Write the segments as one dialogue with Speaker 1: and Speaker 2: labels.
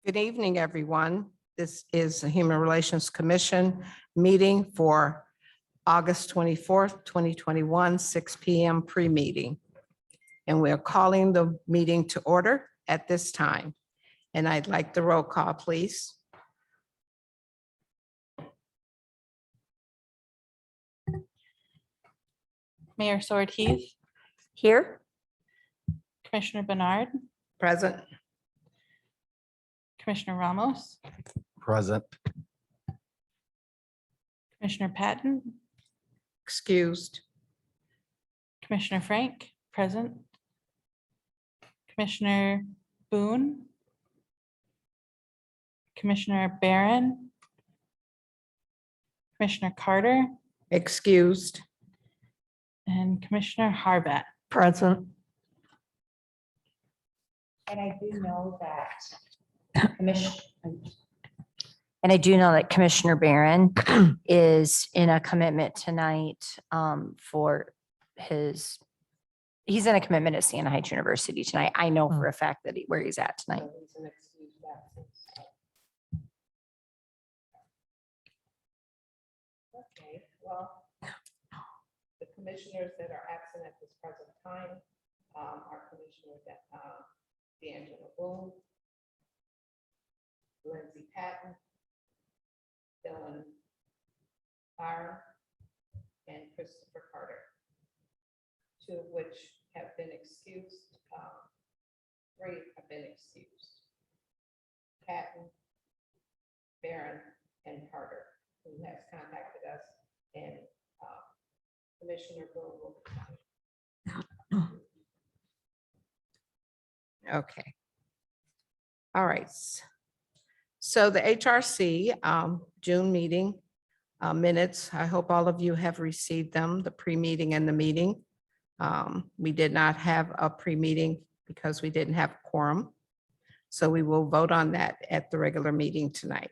Speaker 1: Good evening, everyone. This is the Human Relations Commission meeting for August 24th, 2021, 6 p.m. pre-meeting. And we're calling the meeting to order at this time. And I'd like the roll call, please.
Speaker 2: Mayor Sword Heath,
Speaker 3: Here.
Speaker 2: Commissioner Bernard,
Speaker 1: Present.
Speaker 2: Commissioner Ramos,
Speaker 4: Present.
Speaker 2: Commissioner Patton,
Speaker 1: Excused.
Speaker 2: Commissioner Frank, present. Commissioner Boone, Commissioner Barron, Commissioner Carter,
Speaker 1: Excused.
Speaker 2: and Commissioner Harbat.
Speaker 3: Present.
Speaker 5: And I do know that Commissioner Barron is in a commitment tonight for he's in a commitment at Siena Heights University tonight. I know for a fact that where he's at tonight.
Speaker 1: Okay, well, the commissioners that are absent at this present time are Commissioner D'Angelo Boone, Lindsay Patton, Dylan Barr, and Christopher Carter, two of which have been excused. Three have been excused. Patton, Barron, and Carter, who has contacted us, and Commissioner Boone will. Okay. All right. So the HRC June meeting minutes, I hope all of you have received them, the pre-meeting and the meeting. We did not have a pre-meeting because we didn't have a quorum. So we will vote on that at the regular meeting tonight.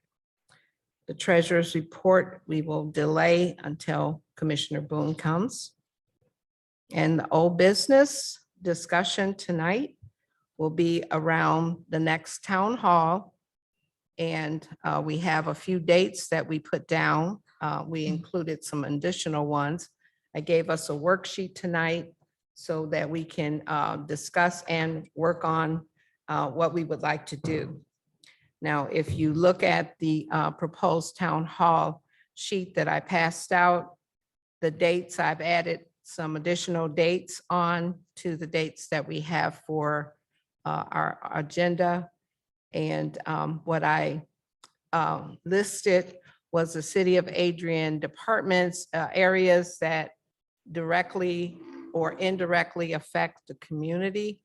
Speaker 1: The treasurer's report, we will delay until Commissioner Boone comes. And the old business discussion tonight will be around the next town hall. And we have a few dates that we put down. We included some additional ones. I gave us a worksheet tonight so that we can discuss and work on what we would like to do. Now, if you look at the proposed town hall sheet that I passed out, the dates, I've added some additional dates on to the dates that we have for our agenda. And what I listed was the City of Adrian departments, areas that directly or indirectly affect the community.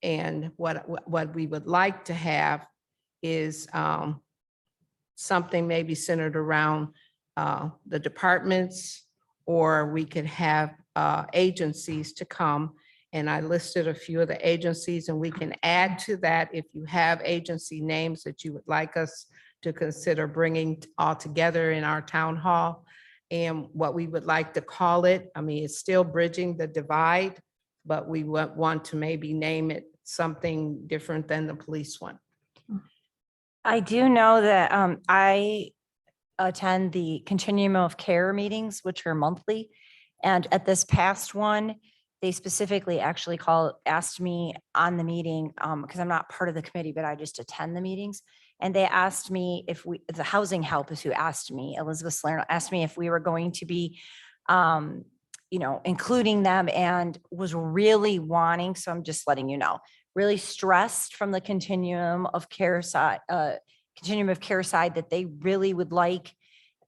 Speaker 1: And what we would like to have is something maybe centered around the departments, or we could have agencies to come. And I listed a few of the agencies, and we can add to that if you have agency names that you would like us to consider bringing all together in our town hall. And what we would like to call it, I mean, it's still bridging the divide, but we want to maybe name it something different than the police one.
Speaker 5: I do know that I attend the Continuum of Care meetings, which are monthly. And at this past one, they specifically actually asked me on the meeting, because I'm not part of the committee, but I just attend the meetings. And they asked me if the housing help is who asked me, Elizabeth Salerno asked me if we were going to be, including them, and was really wanting, so I'm just letting you know, really stressed from the Continuum of Care side that they really would like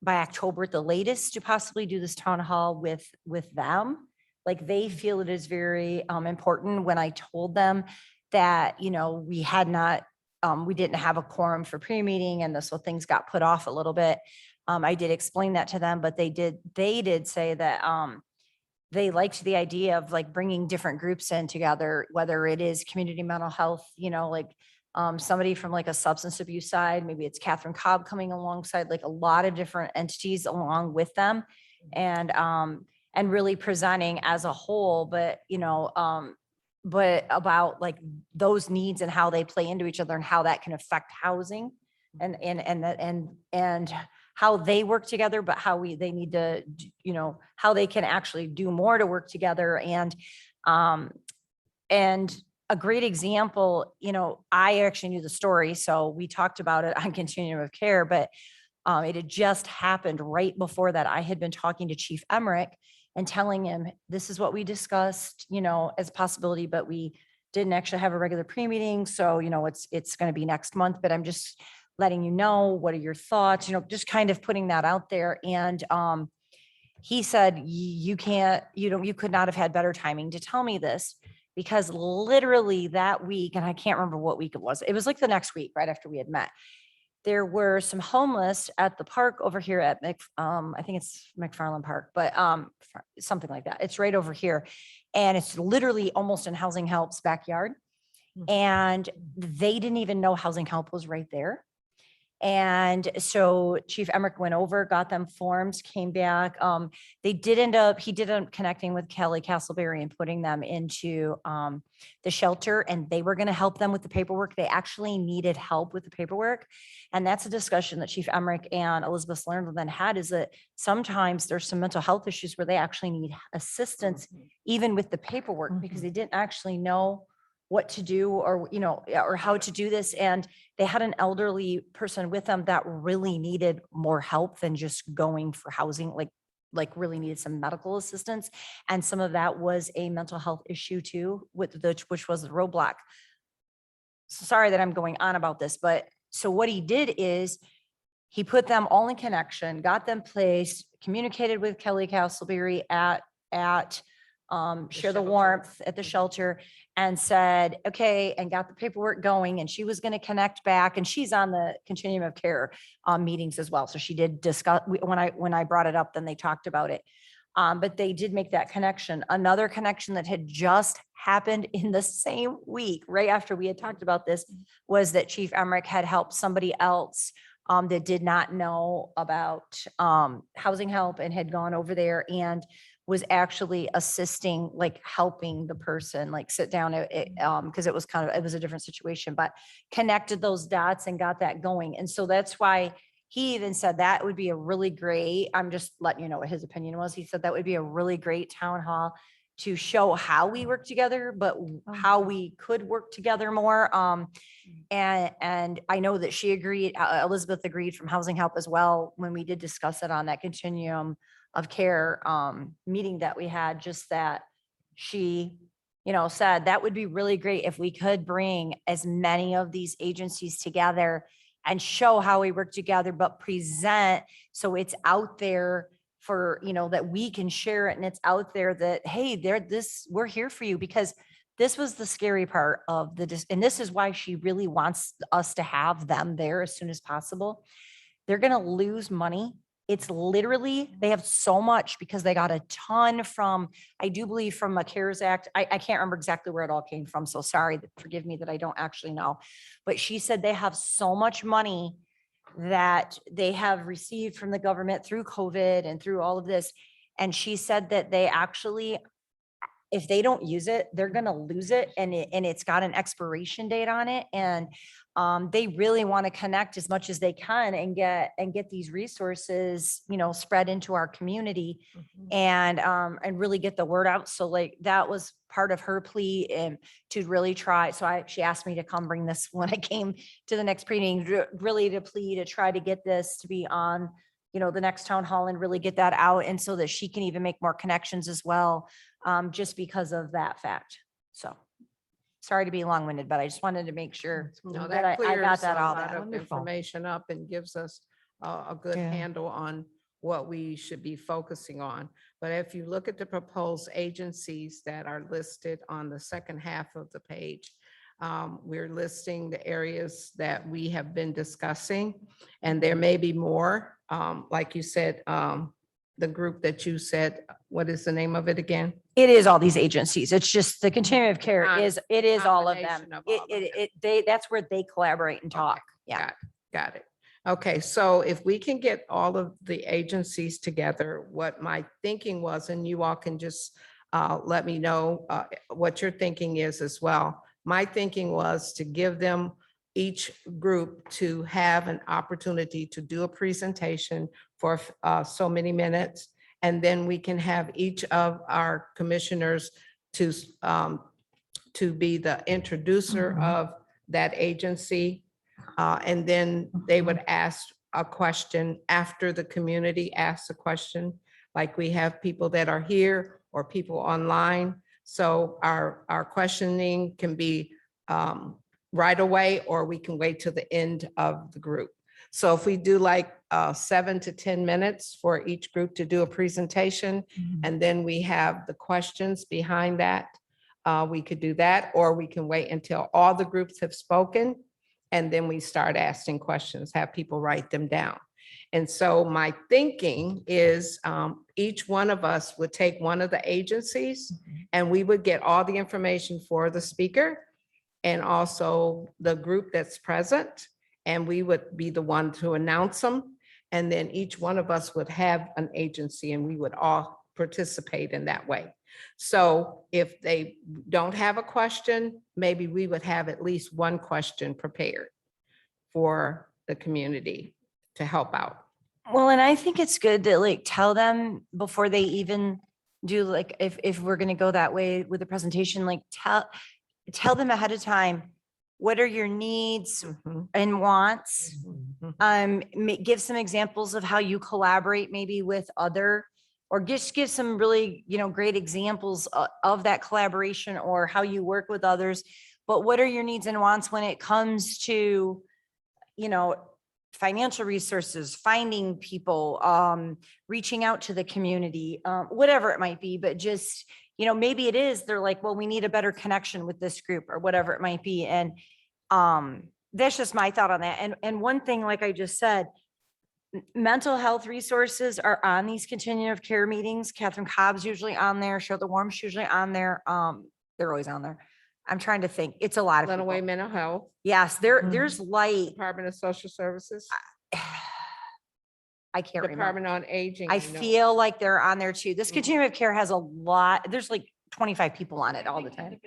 Speaker 5: by October at the latest to possibly do this town hall with them. Like, they feel it is very important. When I told them that, we didn't have a quorum for pre-meeting, and so things got put off a little bit. I did explain that to them, but they did say that they liked the idea of like bringing different groups in together, whether it is community mental health, somebody from like a substance abuse side, maybe it's Catherine Cobb coming alongside, like a lot of different entities along with them, and really presenting as a whole. But but about like those needs and how they play into each other and how that can affect housing and how they work together, but how they need to, how they can actually do more to work together. And a great example, I actually knew the story, so we talked about it on Continuum of Care, but it had just happened right before that. I had been talking to Chief Emmerich and telling him, this is what we discussed, as a possibility, but we didn't actually have a regular pre-meeting. So, it's going to be next month, but I'm just letting you know, what are your thoughts, just kind of putting that out there. And he said, you can't, you could not have had better timing to tell me this, because literally that week, and I can't remember what week it was like the next week, right after we had met, there were some homeless at the park over here at I think it's McFarland Park, but something like that. It's right over here. And it's literally almost in Housing Help's backyard.
Speaker 1: Mhm.
Speaker 5: And they didn't even know Housing Help was right there. And so Chief Emmerich went over, got them forms, came back. He did end up connecting with Kelly Castleberry and putting them into the shelter, and they were going to help them with the paperwork. They actually needed help with the paperwork. And that's a discussion that Chief Emmerich and Elizabeth Salerno then had, is that sometimes there's some mental health issues where they actually need assistance, even with the paperwork, because they didn't actually know what to do, or, or how to do this. And they had an elderly person with them that really needed more help than just going for housing, like really needed some medical assistance. And some of that was a mental health issue too, which was the roadblock. So sorry that I'm going on about this, but so what he did is he put them all in connection, got them placed, communicated with Kelly Castleberry at Share the
Speaker 1: shelter.
Speaker 5: Warmth at the shelter, and said, okay, and got the paperwork going. And she was going to connect back, and she's on the Continuum of Care meetings as well. So she did discuss, when I brought it up, then they talked about it. But they did make that connection. Another connection that had just happened in the same week, right after we had talked about this, was that Chief Emmerich had helped somebody else that did not know about Housing Help, and had gone over there and was actually assisting, like helping the person, like sit down, because it was a different situation, but connected those dots and got that going. And so that's why he even said that would be a really great, I'm just letting you know what his opinion was. He said that would be a really great town hall to show how we work together, but how we could work together more. And I know that she agreed, Elizabeth agreed from Housing Help as well, when we did discuss it on that Continuum of Care meeting that we had, just that she, said that would be really great if we could bring as many of these agencies together and show how we work together, but present so it's out there for, that we can share it, and it's out there that, hey, we're here for you. Because this was the scary part of and this is why she really wants us to have them there as soon as possible. They're going to lose money. It's literally, they have so much because they got a ton from, I do believe, from a CARES Act. I can't remember exactly where it all came from. So sorry, forgive me that I don't actually know. But she said they have so much money that they have received from the government through COVID and through all of this. And she said that they actually, if they don't use it, they're going to lose it. And it's got an expiration date on it. And they really want to connect as much as they can and get these resources, spread into our community, and really get the word out. So like that was part of her plea, and to really try. So she asked me to come bring this when I came to the next meeting, really to plea to try to get this to be on, the next town hall, and really get that out. And so that she can even make more connections as well, just because of that fact. So sorry to be long-winded, but I just wanted to make sure
Speaker 1: No,
Speaker 5: that
Speaker 1: that
Speaker 5: I got
Speaker 1: clears
Speaker 5: that
Speaker 1: a
Speaker 5: all
Speaker 1: lot
Speaker 5: that.
Speaker 1: of information up and gives us a good
Speaker 2: Yeah.
Speaker 1: handle on what we should be focusing on. But if you look at the proposed agencies that are listed on the second half of the page, we're listing the areas that we have been discussing, and there may be more. Like you said, the group that you said, what is the name of it again?
Speaker 5: It is all these agencies. It's just the continuum of care
Speaker 1: Con-
Speaker 5: it is all of them.
Speaker 1: combination of all of them.
Speaker 5: That's where they collaborate and talk. Yeah.
Speaker 1: Got it. Okay, so if we can get all of the agencies together, what my thinking was, and you all can just let me know what your thinking is as well. My thinking was to give them, each group, to have an opportunity to do a presentation for so many minutes. And then we can have each of our commissioners to be the introducer of that agency. And then they would ask a question after the community asks a question. Like we have people that are here or people online. So our questioning can be right away, or we can wait till the end of the group. So if we do like 7 to 10 minutes for each group to do a presentation, and then we have the questions behind that, we could do that, or we can wait until all the groups have spoken, and then we start asking questions, have people write them down. And so my thinking is each one of us would take one of the agencies, and we would get all the information for the speaker and also the group that's present, and we would be the one to announce them. And then each one of us would have an agency, and we would all participate in that way. So if they don't have a question, maybe we would have at least one question prepared for the community to help out.
Speaker 5: Well, and I think it's good to like tell them before they even do, like, if we're gonna go that way with the presentation, like tell them ahead of time, what are your needs
Speaker 1: Mhm,
Speaker 5: and wants?
Speaker 1: mhm.
Speaker 5: Give some examples of how you collaborate maybe with other, or just give some really, great examples of that collaboration or how you work with others. But what are your needs and wants when it comes to, financial resources, finding people, reaching out to the community, whatever it might be, but just, maybe it is, they're like, well, we need a better connection with this group or whatever it might be. And that's just my thought on that. And one thing, like I just said, mental health resources are on these continuum of care meetings. Catherine Cobb's usually on there. Cheryl Warm's usually on there. They're always on there. I'm trying to think. It's a lot of
Speaker 1: Lenawee
Speaker 5: people.
Speaker 1: Mental Health,
Speaker 5: Yes, there's like,
Speaker 1: Department of Social Services,
Speaker 5: I can't remember.
Speaker 1: Department on Aging.
Speaker 5: I
Speaker 1: know.
Speaker 5: feel like they're on there too. This
Speaker 1: Mhm.
Speaker 5: continuum of care has a lot, there's like 25 people on it all the time.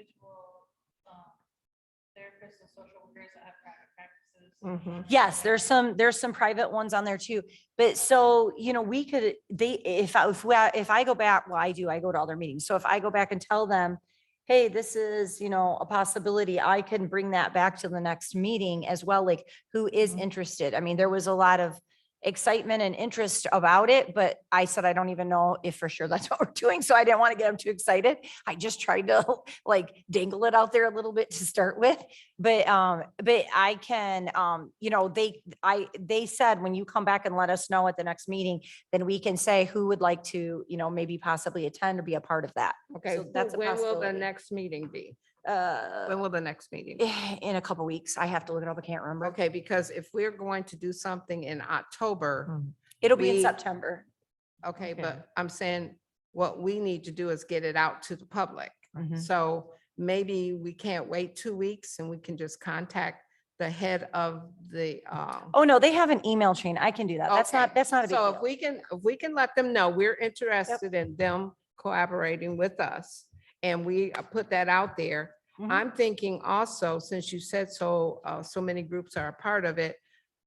Speaker 2: Therapists and social workers that have private practices.
Speaker 1: Mhm.
Speaker 5: Yes, there's some private ones on there too. But so, we could, if I go back, well, I go to all their meetings. So if I go back and tell them, hey, this is, a possibility, I can bring that back to the next meeting as well, like who is interested. I mean, there was a lot of excitement and interest about it, but I said, I don't even know if for sure that's what we're doing. So I didn't want to get them too excited. I just tried to like dangle it out there a little bit to start with. But I can, they said, when you come back and let us know at the next meeting, then we can say who would like to, maybe possibly attend or be a part of that.
Speaker 1: Okay,
Speaker 5: So that's a
Speaker 1: when will the
Speaker 5: possibility.
Speaker 1: next meeting be? When
Speaker 5: Uh,
Speaker 1: will the next meeting? be?
Speaker 5: in a couple weeks, I have to look it up. I can't remember.
Speaker 1: Okay, because if we're going to do something in October,
Speaker 5: It'll be in
Speaker 1: we-
Speaker 5: September.
Speaker 1: okay,
Speaker 2: Okay.
Speaker 1: but I'm saying what we need to do is get it out to the public.
Speaker 5: Mhm.
Speaker 1: So maybe we can't wait 2 weeks and we can just contact the head of the.
Speaker 5: Oh, no, they have an email chain. I can do that. That's
Speaker 1: Okay.
Speaker 5: not a big
Speaker 1: So
Speaker 5: deal.
Speaker 1: if we can let them know we're interested in them collaborating with us, and we put that out there.
Speaker 5: Mhm.
Speaker 1: I'm thinking also, since you said so, so many groups are a part of it,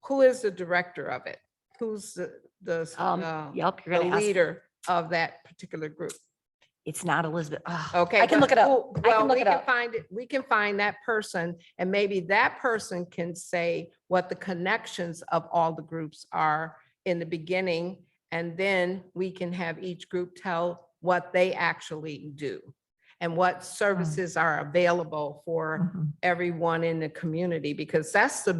Speaker 1: who is the director of it? Who's the
Speaker 5: Yep, you're
Speaker 1: the
Speaker 5: gonna ask.
Speaker 1: leader of that particular group?
Speaker 5: It's not Elizabeth. Ugh,
Speaker 1: Okay.
Speaker 5: I can
Speaker 1: but
Speaker 5: look it up.
Speaker 1: who-
Speaker 5: I can
Speaker 1: Well,
Speaker 5: look
Speaker 1: we
Speaker 5: it
Speaker 1: can
Speaker 5: up.
Speaker 1: find it, we can find that person, and maybe that person can say what the connections of all the groups are in the beginning, and then we can have each group tell what they actually do and what services are available for everyone in the community, because that's the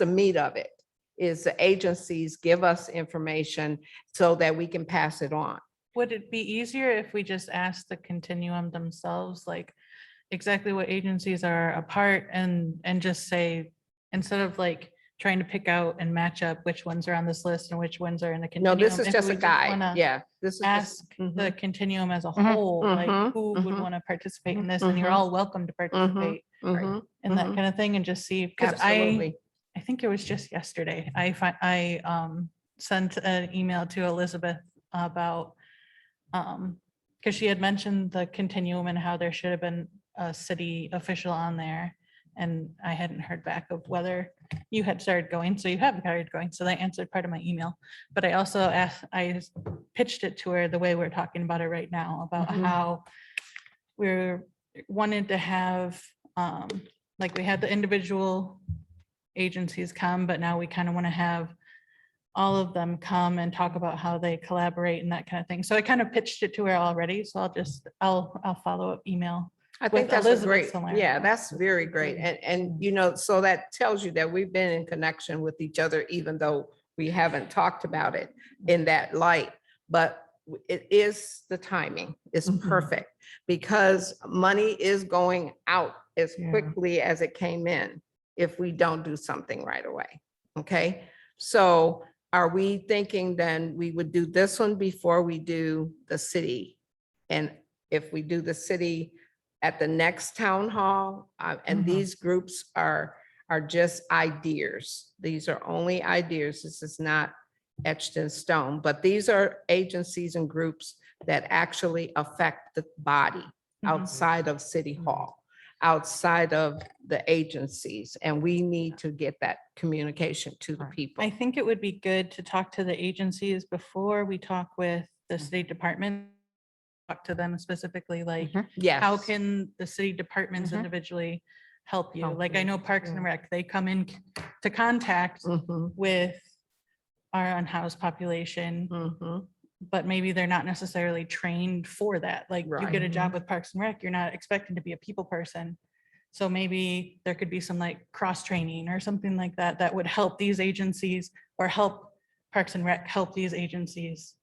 Speaker 1: meat of it, is the agencies give us information so that we can pass it on.
Speaker 2: Would it be easier if we just asked the continuum themselves, like exactly what agencies are a part and just say, instead of like trying to pick out and match up which ones are on this list and which ones are in the
Speaker 1: No,
Speaker 2: continuum?
Speaker 1: this is
Speaker 2: if
Speaker 1: just
Speaker 2: we
Speaker 1: a guide.
Speaker 2: wanna
Speaker 1: Yeah, this is just.
Speaker 2: Ask the
Speaker 1: Mhm,
Speaker 2: continuum as a
Speaker 5: Mhm,
Speaker 2: whole, like
Speaker 1: mhm,
Speaker 2: who would
Speaker 1: mhm,
Speaker 2: want to participate in this, and you're
Speaker 1: mhm,
Speaker 2: all welcome to participate
Speaker 1: mhm,
Speaker 2: in that
Speaker 1: mhm.
Speaker 2: kind of thing, and just see, because
Speaker 1: Absolutely.
Speaker 2: I think it was just yesterday, I sent an email to Elizabeth about because she had mentioned the continuum and how there should have been a city official on there. And I hadn't heard back of whether you had started going, so you have started going, so that answered part of my email. But I also asked, I pitched it to her the way we're talking about it right now, about
Speaker 1: Mhm.
Speaker 2: how we're wanted to have, like we had the individual agencies come, but now we kind of want to have all of them come and talk about how they collaborate and that kind of thing. So I kind of pitched it to her already, so I'll follow up email.
Speaker 1: I think
Speaker 2: with
Speaker 1: that's a
Speaker 2: Elizabeth
Speaker 1: great,
Speaker 2: somewhere.
Speaker 1: yeah, that's very great. And, you know, so that tells you that we've been in connection with each other, even though we haven't talked about it in that light. But it is the timing is
Speaker 2: Mhm.
Speaker 1: perfect because money is going out as
Speaker 2: Yeah.
Speaker 1: quickly as it came in if we don't do something right away. Okay, so are we thinking then we would do this one before we do the city? And if we do the city at the next town hall, and
Speaker 2: Mhm.
Speaker 1: these groups are just ideas. These are only ideas. This is not etched in stone, but these are agencies and groups that actually affect the body
Speaker 2: Mhm.
Speaker 1: outside of City Hall, outside of the agencies, and we need to get that communication to the people.
Speaker 2: I think it would be good to talk to the agencies before we talk with the city department. Talk to them specifically, like,
Speaker 1: Yes.
Speaker 2: how can the city departments
Speaker 5: Mhm.
Speaker 2: individually help you?
Speaker 1: Help
Speaker 2: Like, I
Speaker 1: you,
Speaker 2: know Parks and
Speaker 1: yeah.
Speaker 2: Rec, they come in to contact
Speaker 1: Mhm,
Speaker 2: with our unhoused population,
Speaker 1: mhm.
Speaker 2: but maybe they're not necessarily trained for that. Like, you get a
Speaker 1: Right.
Speaker 2: job with Parks and Rec, you're not expecting to be a people person. So maybe there could be some like cross training or something like that that would help these agencies or help Parks and Rec help these agencies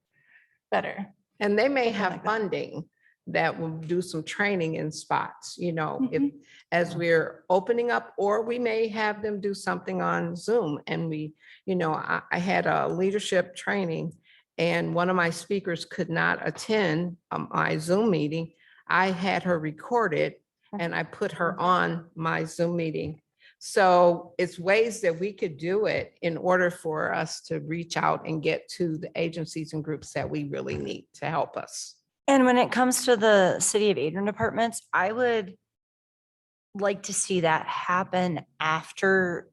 Speaker 2: better.
Speaker 1: And they may
Speaker 2: Something
Speaker 1: have
Speaker 2: like that.
Speaker 1: funding that will do some training in spots, you know, if,
Speaker 2: Mhm.
Speaker 1: as we're opening up, or we may have them do something on Zoom. And we, you know, I had a leadership training and one of my speakers could not attend my Zoom meeting. I had her recorded and I put her on my Zoom meeting. So it's ways that we could do it in order for us to reach out and get to the agencies and groups that we really need to help us.
Speaker 5: And when it comes to the City of Adrian departments, I would like to see that happen after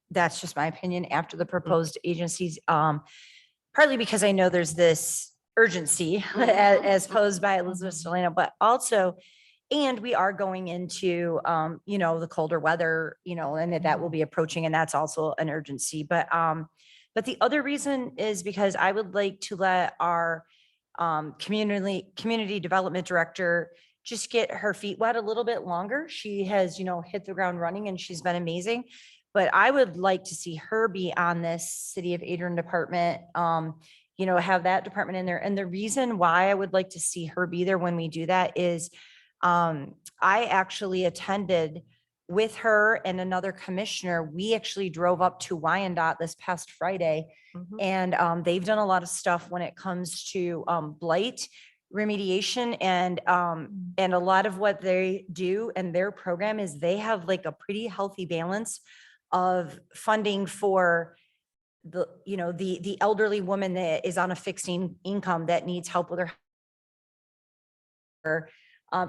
Speaker 5: that's just my opinion, after the proposed agencies. Partly because I know there's this urgency as posed by Elizabeth Delano, but also, and we are going into, you know, the colder weather, you know, and that will be approaching, and that's also an urgency. But the other reason is because I would like to let our community development director just get her feet wet a little bit longer. She has, you know, hit the ground running and she's been amazing. But I would like to see her be on this City of Adrian department, you know, have that department in there. And the reason why I would like to see her be there when we do that is I actually attended with her and another commissioner. We actually drove up to Wyandotte this past Friday.
Speaker 1: Mhm.
Speaker 5: And they've done a lot of stuff when it comes to blight remediation and a lot of what they do and their program is they have like a pretty healthy balance of funding for the, you know, the elderly woman that is on a fixed income that needs help with her.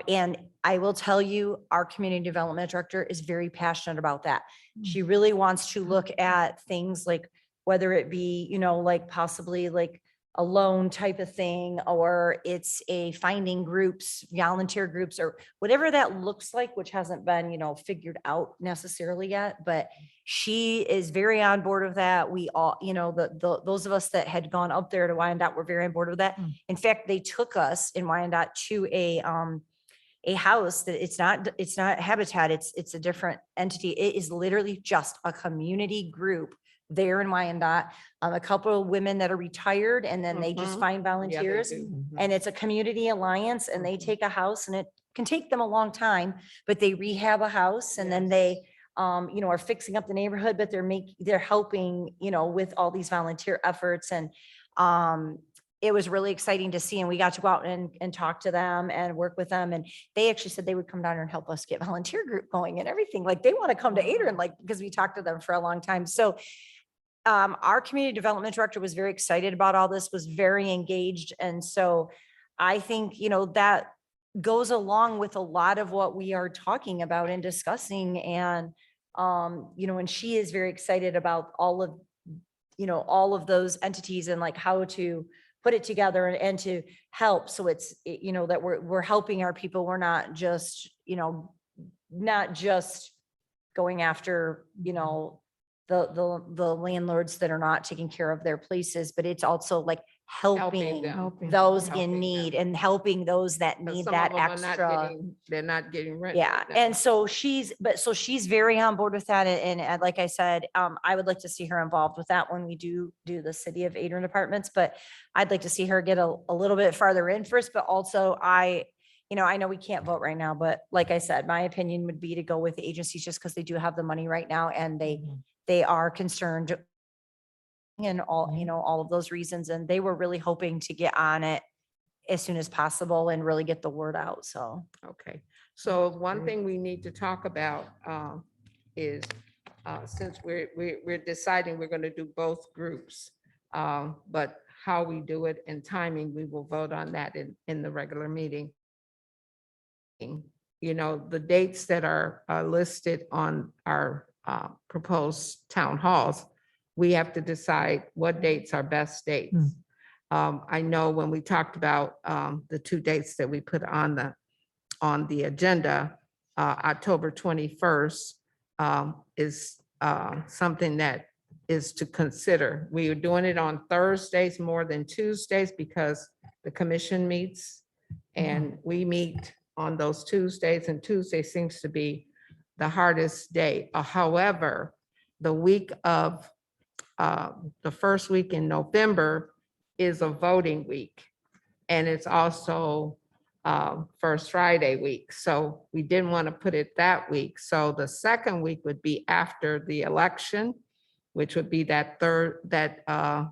Speaker 5: And I will tell you, our community development director is very passionate about that. She really wants to look at things like whether it be, you know, like possibly like a loan type of thing, or it's a finding groups, volunteer groups, or whatever that looks like, which hasn't been, you know, figured out necessarily yet, but she is very on board with that. We all, you know, those of us that had gone up there to Wyandotte were very on board with that. In fact, they took us in Wyandotte to a house that it's not Habitat, it's a different entity. It is literally just a community group there in Wyandotte. A couple of women that are retired and then they just
Speaker 1: Mhm.
Speaker 5: find
Speaker 1: Yeah, they
Speaker 5: volunteers.
Speaker 1: do. Mhm.
Speaker 5: And it's a community alliance and they
Speaker 1: Mhm.
Speaker 5: take a house and it can take them a long time, but they rehab a house and then they you know, are fixing up the neighborhood, but they're helping, you know, with all these volunteer efforts. And it was really exciting to see. And we got to go out and talk to them and work with them. And they actually said they would come down and help us get volunteer group going and everything. Like they want to come to Adrian, like, because we talked to them for a long time. So our community development director was very excited about all this, was very engaged. And so I think, that goes along with a lot of what we are talking about and discussing. And, and she is very excited about all of those entities and like how to put it together and to help. So it's, that we're helping our people. We're not just, not just going after, the landlords that are not taking care of their places, but it's also like helping
Speaker 1: them.
Speaker 5: those
Speaker 1: Helping
Speaker 5: in
Speaker 1: them.
Speaker 5: need and helping those that
Speaker 1: 'Cause
Speaker 5: need
Speaker 1: some
Speaker 5: that
Speaker 1: of 'em are not
Speaker 5: extra.
Speaker 1: getting- They're not getting rent.
Speaker 5: Yeah,
Speaker 1: right now.
Speaker 5: and so she's very on board with that. And like I said, I would like to see her involved with that when we do the city of Adrian apartments, but I'd like to see her get a little bit farther in first, but also I know we can't vote right now, but like I said, my opinion would be to go with the agencies just because they do have the money right now and they are concerned and all of those reasons. And they were really hoping to get on it as soon as possible and really get the word out. So.
Speaker 1: Okay, so one thing we need to talk about is, since we're deciding we're going to do both groups, but how we do it and timing, we will vote on that in the regular meeting. The dates that are listed on our proposed town halls, we have to decide what dates are best dates. I know when we talked about the two dates that we put on the agenda, October 21st is something that is to consider. We are doing it on Thursdays more than Tuesdays because the commission meets and we meet on those Tuesdays, and Tuesday seems to be the hardest day. However, the week of the first week in November is a voting week. And it's also First Friday week. So we didn't want to put it that week. So the second week would be after the election, which would be a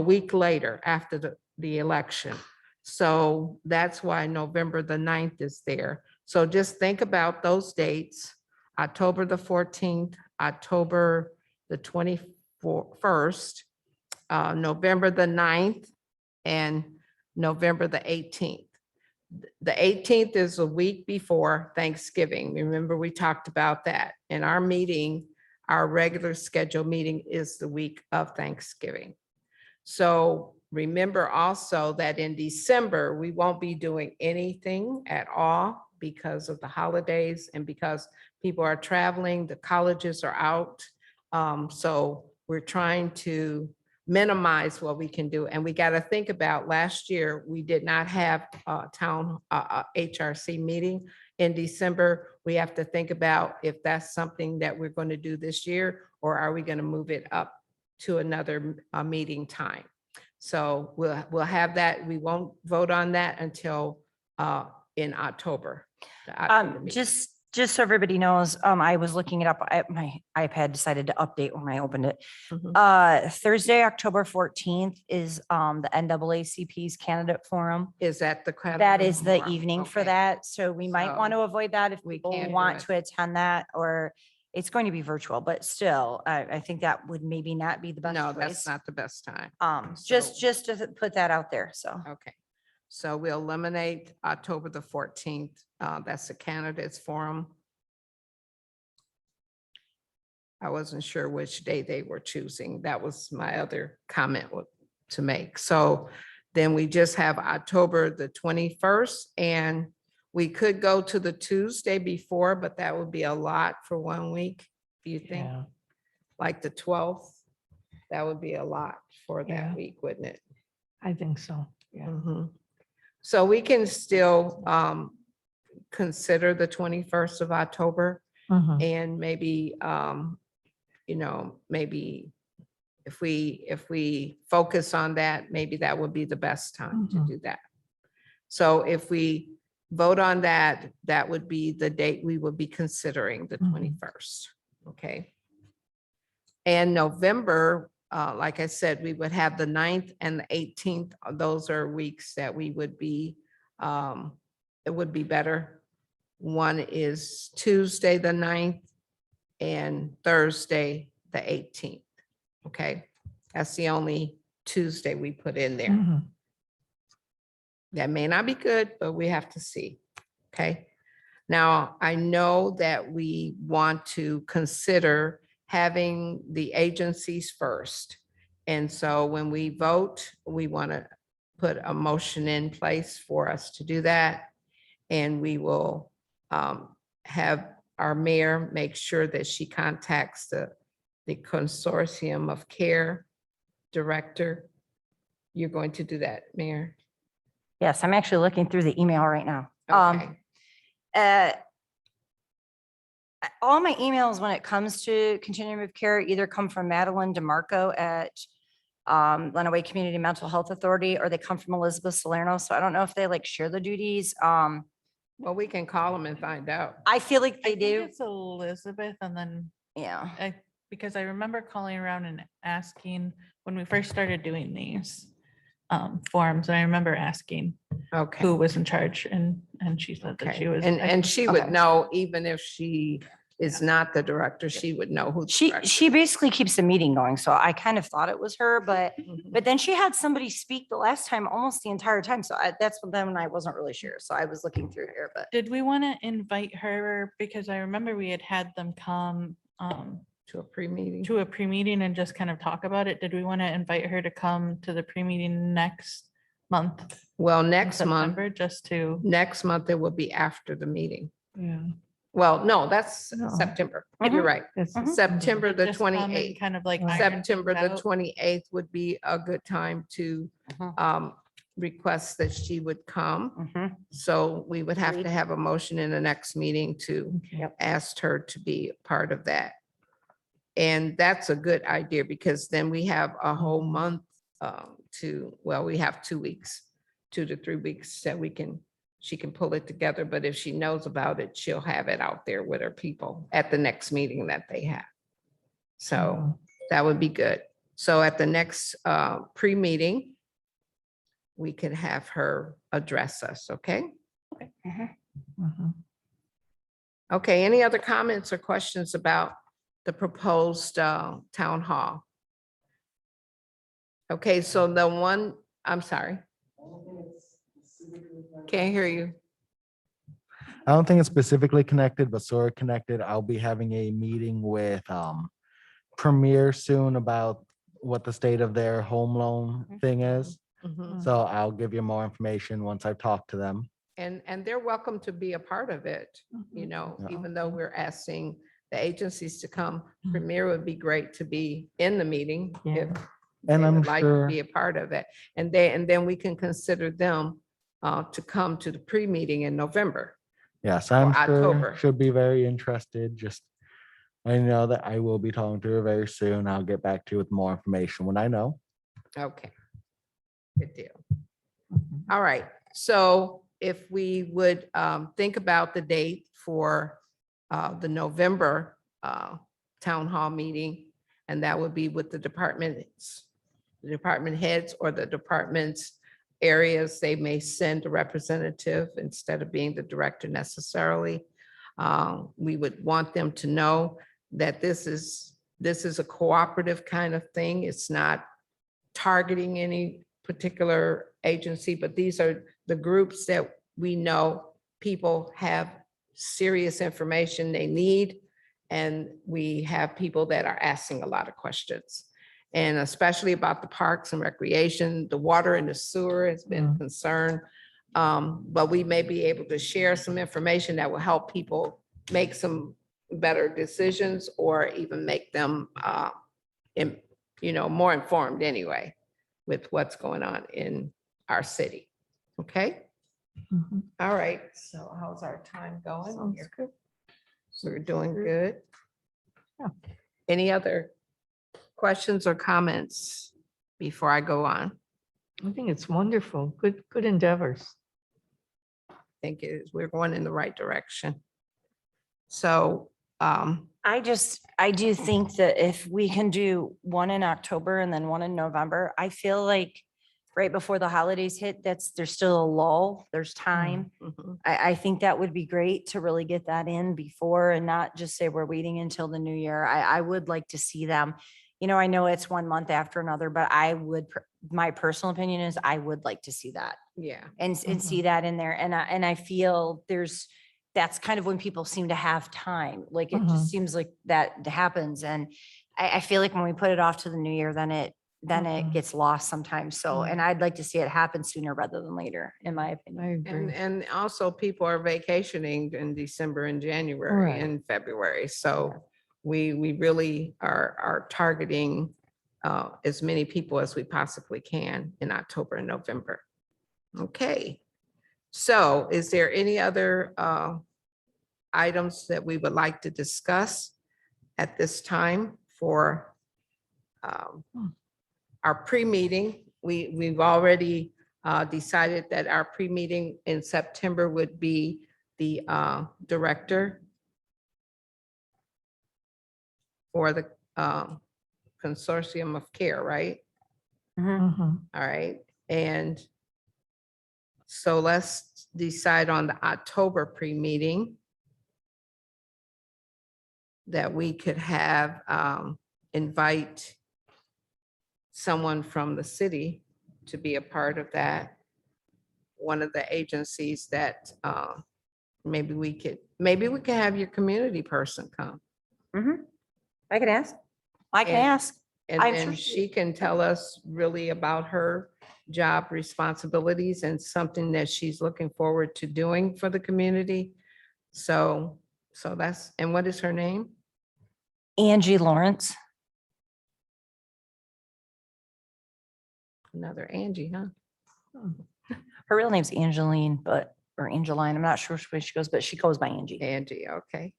Speaker 1: week later after the election. So that's why November the 9th is there. So just think about those dates, October the 14th, October the 21st, November the 9th, and November the 18th. The 18th is a week before Thanksgiving. Remember, we talked about that. And our meeting, our regular scheduled meeting is the week of Thanksgiving. So remember also that in December, we won't be doing anything at all because of the holidays and because people are traveling, the colleges are out. So we're trying to minimize what we can do. And we got to think about last year, we did not have a town HRC meeting in December. We have to think about if that's something that we're going to do this year, or are we going to move it up to another meeting time? So we'll have that. We won't vote on that until in October. the October meeting.
Speaker 5: Just so everybody knows, I was looking it up. My iPad decided to update when I opened it.
Speaker 1: Mhm.
Speaker 5: Thursday, October 14th is the NAACP's candidate forum.
Speaker 1: Is that the?
Speaker 5: That is the
Speaker 1: forum?
Speaker 5: evening for
Speaker 1: Okay.
Speaker 5: that. So we might want
Speaker 1: So
Speaker 5: to avoid that if
Speaker 1: we
Speaker 5: people
Speaker 1: can't do
Speaker 5: want
Speaker 1: it.
Speaker 5: to attend that, or it's going to be virtual, but still, I think that would maybe not be the best
Speaker 1: No, that's
Speaker 5: choice.
Speaker 1: not the best time.
Speaker 5: Just
Speaker 1: so-
Speaker 5: to put that out there. So.
Speaker 1: Okay, so we'll eliminate October the 14th. That's the candidates forum. I wasn't sure which day they were choosing. That was my other comment to make. So then we just have October the 21st, and we could go to the Tuesday before, but that would be a lot for 1 week. Do you think?
Speaker 3: Yeah.
Speaker 1: Like the 12th? That would be a lot for
Speaker 3: Yeah.
Speaker 1: that week, wouldn't it?
Speaker 3: I think so. Yeah.
Speaker 1: Mhm. So we can still consider the 21st of October,
Speaker 3: Mhm.
Speaker 1: and maybe, maybe if we focus on that, maybe that would be the best time to
Speaker 3: Mhm.
Speaker 1: do that. So if we vote on that, that would be the date we would be considering, the
Speaker 3: Mhm.
Speaker 1: 21st. Okay. And November, like I said, we would have the 9th and the 18th. Those are weeks that we would be, it would be better. One is Tuesday, the 9th, and Thursday, the 18th. Okay, that's the only Tuesday we put in there.
Speaker 3: Mhm.
Speaker 1: That may not be good, but we have to see. Okay. Now, I know that we want to consider having the agencies first. And so when we vote, we want to put a motion in place for us to do that. And we will have our mayor make sure that she contacts the consortium of care director. You're going to do that, Mayor?
Speaker 5: Yes, I'm actually looking through the email right now.
Speaker 1: Okay.
Speaker 5: Uh, All my emails when it comes to continuum of care either come from Madeline DeMarco at Lenawee Community Mental Health Authority, or they come from Elizabeth Salerno. So I don't know if they like share the duties.
Speaker 1: Well, we can call them and find out.
Speaker 5: I feel like
Speaker 2: I
Speaker 5: they
Speaker 2: think
Speaker 5: do.
Speaker 2: it's Elizabeth, and then
Speaker 5: Yeah.
Speaker 2: because I remember calling around and asking when we first started doing these forms, and I remember asking
Speaker 1: Okay.
Speaker 2: who was in charge, and she said that
Speaker 1: Okay.
Speaker 2: she was.
Speaker 1: And she would
Speaker 5: Okay.
Speaker 1: know, even if she is not the director, she would know who. the director
Speaker 5: She
Speaker 1: is.
Speaker 5: basically keeps the meeting going. So I kind of thought it was her, but
Speaker 1: Mhm.
Speaker 5: then she had somebody speak the last time, almost the entire time. So that's when I wasn't really sure. So I was looking through here, but
Speaker 2: Did we want to invite her? Because I remember we had them come
Speaker 1: To a pre-meeting.
Speaker 2: to a pre-meeting and just kind of talk about it. Did we want to invite her to come to the pre-meeting next month?
Speaker 1: Well,
Speaker 2: in
Speaker 1: next month,
Speaker 2: September, just to,
Speaker 1: it will be after the meeting.
Speaker 3: Yeah.
Speaker 1: Well, no, that's
Speaker 3: No.
Speaker 1: September.
Speaker 5: Mhm.
Speaker 1: You're right.
Speaker 3: That's-
Speaker 5: Mhm.
Speaker 1: September the
Speaker 2: just come and
Speaker 1: 28th.
Speaker 2: kind of like.
Speaker 3: Right.
Speaker 2: iron things
Speaker 1: September the
Speaker 2: out.
Speaker 1: 28th would be a good time to
Speaker 5: Mhm.
Speaker 1: request that she would come.
Speaker 5: Mhm.
Speaker 1: So we would have to
Speaker 5: Agreed.
Speaker 1: have a motion in the next meeting to
Speaker 3: Okay.
Speaker 1: ask her to be a part of that. And that's a good idea because then we have a whole month we have 2 weeks, 2 to 3 weeks that she can pull it together. But if she knows about it, she'll have it out there with her people at the next meeting that they have. So that would be good. So at the next pre-meeting, we could have her address us, okay?
Speaker 3: Mhm.
Speaker 1: Okay, any other comments or questions about the proposed town hall? Okay, so the one, I'm sorry. Can't hear you.
Speaker 4: I don't think it's specifically connected, but sort of connected. I'll be having a meeting with Premier soon about what the state of their home loan thing is.
Speaker 1: Mhm.
Speaker 4: So I'll give you more information once I've talked to them.
Speaker 1: And they're welcome to be a part of it, you know,
Speaker 4: Yeah.
Speaker 1: even though we're asking the agencies to come.
Speaker 3: Mhm.
Speaker 1: Premier would be great to be in the meeting if
Speaker 3: Yeah.
Speaker 4: And
Speaker 1: they
Speaker 4: I'm
Speaker 1: would like to
Speaker 4: sure,
Speaker 1: be a part of it. And then we can consider them to come to the pre-meeting in November.
Speaker 4: yes, I'm
Speaker 1: October.
Speaker 4: sure she'll be very interested. Just, I know that I will be talking to her very soon. I'll get back to you with more information when I know.
Speaker 1: Okay. Good deal.
Speaker 3: Mhm.
Speaker 1: All right, so if we would think about the date for the November town hall meeting, and that would be with the department heads or the department's areas, they may send a representative instead of being the director necessarily. We would want them to know that this is a cooperative kind of thing. It's not targeting any particular agency, but these are the groups that we know people have serious information they need. And we have people that are asking a lot of questions. And especially about the parks and recreation, the water and the sewer has been concerned. But we may be able to share some information that will help people make some better decisions or even make them, more informed anyway with what's going on in our city. Okay,
Speaker 3: Mhm.
Speaker 1: all right, so how's our time going?
Speaker 3: Sounds
Speaker 1: here?
Speaker 3: good.
Speaker 1: We're doing good.
Speaker 3: Yeah.
Speaker 1: Any other questions or comments before I go on?
Speaker 3: I think it's wonderful. Good endeavors.
Speaker 1: I think we're going in the right direction. So,
Speaker 5: I do think that if we can do one in October and then one in November, I feel like right before the holidays hit, there's still a lull, there's time.
Speaker 1: mhm.
Speaker 5: I think that would be great to really get that in before and not just say we're waiting until the new year. I would like to see them. I know it's 1 month after another, but my personal opinion is I would like to see that.
Speaker 1: Yeah.
Speaker 5: and see that in there. And I feel that's kind of when people seem to have time. Like, it
Speaker 3: Mhm.
Speaker 5: just seems like that happens. And I feel like when we put it off to the new year, then it
Speaker 3: Mhm.
Speaker 5: gets lost sometimes. So, and I'd like to see it happen sooner rather than later, in my
Speaker 3: I
Speaker 5: opinion.
Speaker 3: agree.
Speaker 1: And also people are vacationing in December and January
Speaker 3: Right.
Speaker 1: and February. So we really are targeting as many people as we possibly can in October and November. Okay. So is there any other items that we would like to discuss at this time for our pre-meeting? We've already decided that our pre-meeting in September would be the director for the consortium of care, right?
Speaker 5: Mhm.
Speaker 3: Mhm.
Speaker 1: All right, and so let's decide on the October pre-meeting that we could have, invite someone from the city to be a part of that. One of the agencies that maybe we could have your community person come.
Speaker 5: Mhm. I can ask. I can
Speaker 1: And-
Speaker 5: ask.
Speaker 1: And
Speaker 5: I'm
Speaker 1: then
Speaker 5: sure
Speaker 1: she can tell us really about her job responsibilities and something that she's looking forward to doing for the community. So that's, and what is her name?
Speaker 5: Angie Lawrence.
Speaker 1: Another Angie, huh?
Speaker 5: Her real name's Angeline, or Angeline. I'm not sure which way she goes, but she goes by Angie.
Speaker 1: Angie, okay.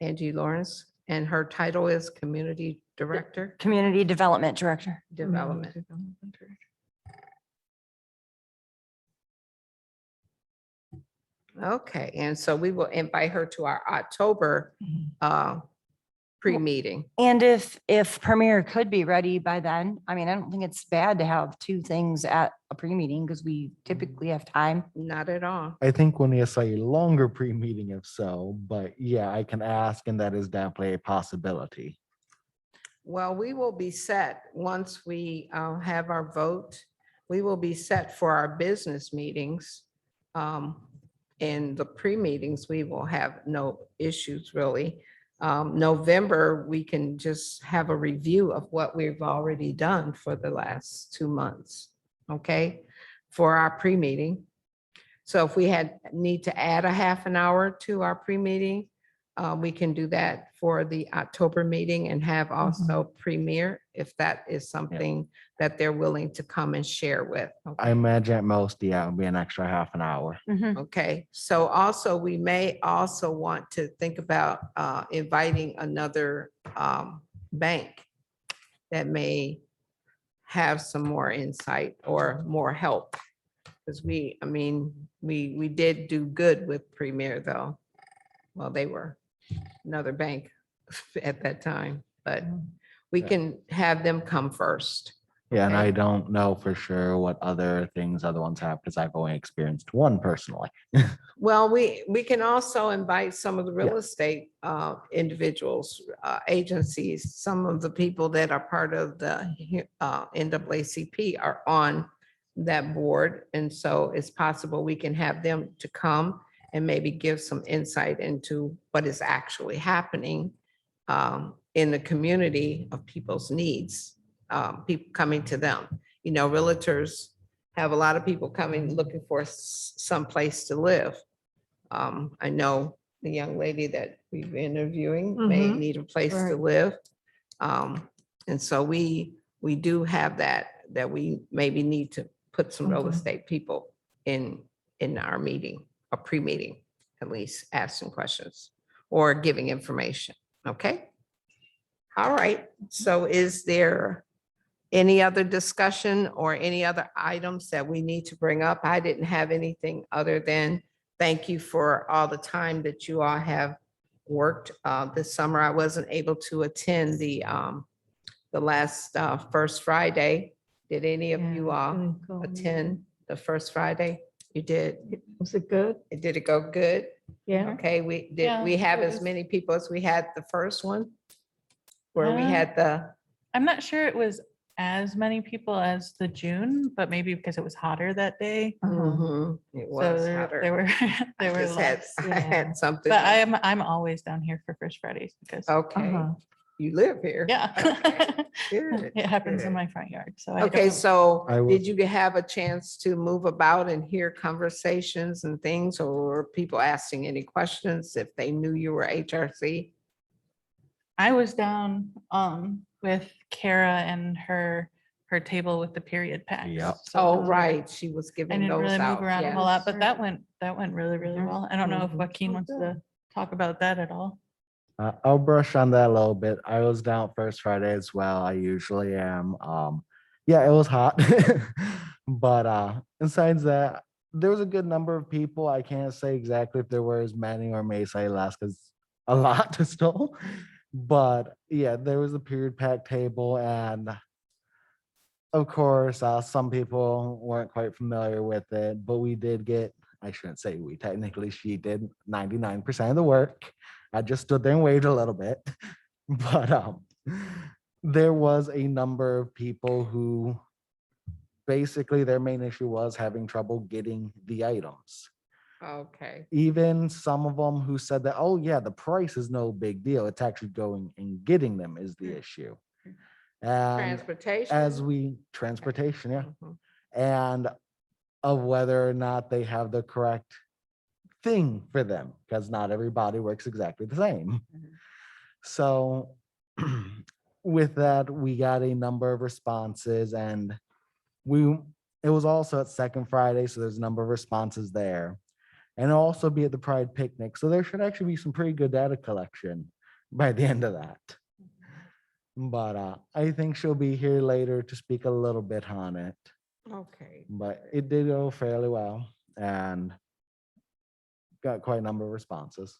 Speaker 1: Angie Lawrence, and her title is Community Director,
Speaker 5: Community Development Director.
Speaker 1: Development. Okay, and so we will invite her to our October pre-meeting.
Speaker 5: And if Premier could be ready by then, I mean, I don't think it's bad to have two things at a pre-meeting because we typically have time.
Speaker 1: Not at all.
Speaker 4: I think we need a slightly longer pre-meeting if so, but yeah, I can ask and that is definitely a possibility.
Speaker 1: Well, we will be set once we have our vote. We will be set for our business meetings. In the pre-meetings, we will have no issues really. November, we can just have a review of what we've already done for the last 2 months, okay? For our pre-meeting. So if we need to add a half an hour to our pre-meeting, we can do that for the October meeting and have also Premier, if that is something that they're willing to come and share with.
Speaker 4: I
Speaker 1: okay?
Speaker 4: imagine at most, yeah, it'll be an extra half an hour.
Speaker 1: Okay, so also we may also want to think about inviting another bank that may have some more insight or more help. Because I mean, we did do good with Premier though. Well, they were another bank at that time, but we
Speaker 4: Yeah.
Speaker 1: can have them come first.
Speaker 4: Yeah, and
Speaker 1: Okay.
Speaker 4: I don't know for sure what other things other ones have because I've only experienced one personally.
Speaker 1: Well, we can also invite some of the real
Speaker 4: Yeah.
Speaker 1: estate individuals, agencies, some of the people that are part of the NAACP are on that board. And so it's possible we can have them to come and maybe give some insight into what is actually happening in the community of people's needs, people coming to them. You know, realtors have a lot of people coming looking for some place to live. I know the young lady that we've been interviewing may
Speaker 3: Mhm.
Speaker 1: need a place to
Speaker 3: Right.
Speaker 1: live. And so we do have that we maybe need to put some real
Speaker 3: Mhm.
Speaker 1: estate people in our meeting, a pre-meeting, at least ask some questions or giving information, okay? All right, so is there any other discussion or any other items that we need to bring up? I didn't have anything other than thank you for all the time that you all have worked this summer. I wasn't able to attend the last First Friday. Did any of you
Speaker 3: Yeah,
Speaker 1: all
Speaker 3: couldn't go.
Speaker 1: attend the First Friday? You did?
Speaker 3: Was it good?
Speaker 1: Did it go good?
Speaker 3: Yeah.
Speaker 1: Okay, did we
Speaker 2: Yeah,
Speaker 1: have
Speaker 2: it
Speaker 1: as
Speaker 2: was-
Speaker 1: many people as we had the first one? Where we
Speaker 2: Uh,
Speaker 1: had the,
Speaker 2: I'm not sure it was as many people as the June, but maybe because it was hotter that day.
Speaker 3: Uh-huh.
Speaker 1: Mhm, it
Speaker 2: So
Speaker 1: was
Speaker 2: there
Speaker 1: hotter.
Speaker 2: were,
Speaker 1: I
Speaker 2: there were
Speaker 1: just had,
Speaker 2: less.
Speaker 1: I
Speaker 3: yeah.
Speaker 1: had something.
Speaker 2: But I'm always down here for First Fridays because,
Speaker 1: Okay,
Speaker 3: Uh-huh.
Speaker 1: you live here.
Speaker 2: yeah.
Speaker 1: Okay, Good.
Speaker 2: It happens in
Speaker 1: good.
Speaker 2: my front yard, so I
Speaker 1: Okay,
Speaker 2: don't.
Speaker 1: so
Speaker 4: I will-
Speaker 1: did you have a chance to move about and hear conversations and things, or were people asking any questions if they knew you were HRC?
Speaker 2: I was down with Kara and her table with the period packs.
Speaker 4: Yep.
Speaker 2: so
Speaker 1: Oh,
Speaker 2: those were-
Speaker 1: right, she was
Speaker 2: I
Speaker 1: giving
Speaker 2: didn't
Speaker 1: those
Speaker 2: really move
Speaker 1: out.
Speaker 2: around a whole
Speaker 1: yes.
Speaker 2: lot, but that went really, really
Speaker 3: Mhm.
Speaker 2: well. I don't know if
Speaker 3: Mhm.
Speaker 2: Joaquin
Speaker 1: Oh,
Speaker 2: wants
Speaker 1: good.
Speaker 2: to talk about that at all.
Speaker 4: I'll brush on that a little bit. I was down First Friday as well. I usually am. Yeah, it was hot. But besides that, there was a good number of people. I can't say exactly if there were as many or may say less because a lot to still. But yeah, there was a period pack table, and of course, some people weren't quite familiar with it, but we did get, I shouldn't say we, technically she did 99% of the work. I just stood there and waited a little bit. But there was a number of people who basically their main issue was having trouble getting the items.
Speaker 1: Okay,
Speaker 4: Even some of them who said that, oh yeah, the price is no big deal. It's actually going and getting them is the issue. And
Speaker 1: transportation?
Speaker 4: as we, transportation, yeah.
Speaker 1: Mhm.
Speaker 4: And of whether or not they have the correct thing for them, because not everybody works exactly the same.
Speaker 1: Mhm.
Speaker 4: So with that, we got a number of responses, and it was also at Second Friday, so there's a number of responses there. And it'll also be at the Pride Picnic, so there should actually be some pretty good data collection by the end of that. But I think she'll be here later to speak a little bit on it.
Speaker 1: Okay,
Speaker 4: But it did go fairly well and got quite a number of responses.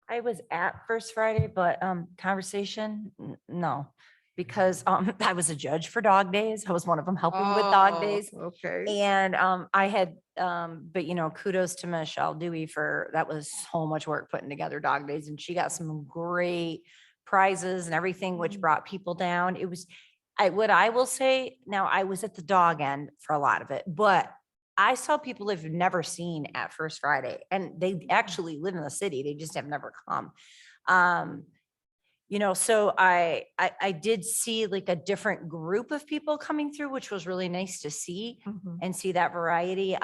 Speaker 5: I was at First Friday, but conversation, no. Because I was a judge for Dog Days. I was one of them helping with Dog
Speaker 1: Oh,
Speaker 5: Days.
Speaker 1: okay.
Speaker 5: And I had, but kudos to Michelle Dewey for, that was so much work putting together Dog Days, and she got some great prizes and everything, which brought people down. It was, what I will say, now I was at the dog end for a lot of it, but I saw people I've never seen at First Friday, and they actually live in the city. They just have never come. So I did see like a different group of people coming through, which was really nice to see
Speaker 3: Mhm.
Speaker 5: and see that variety.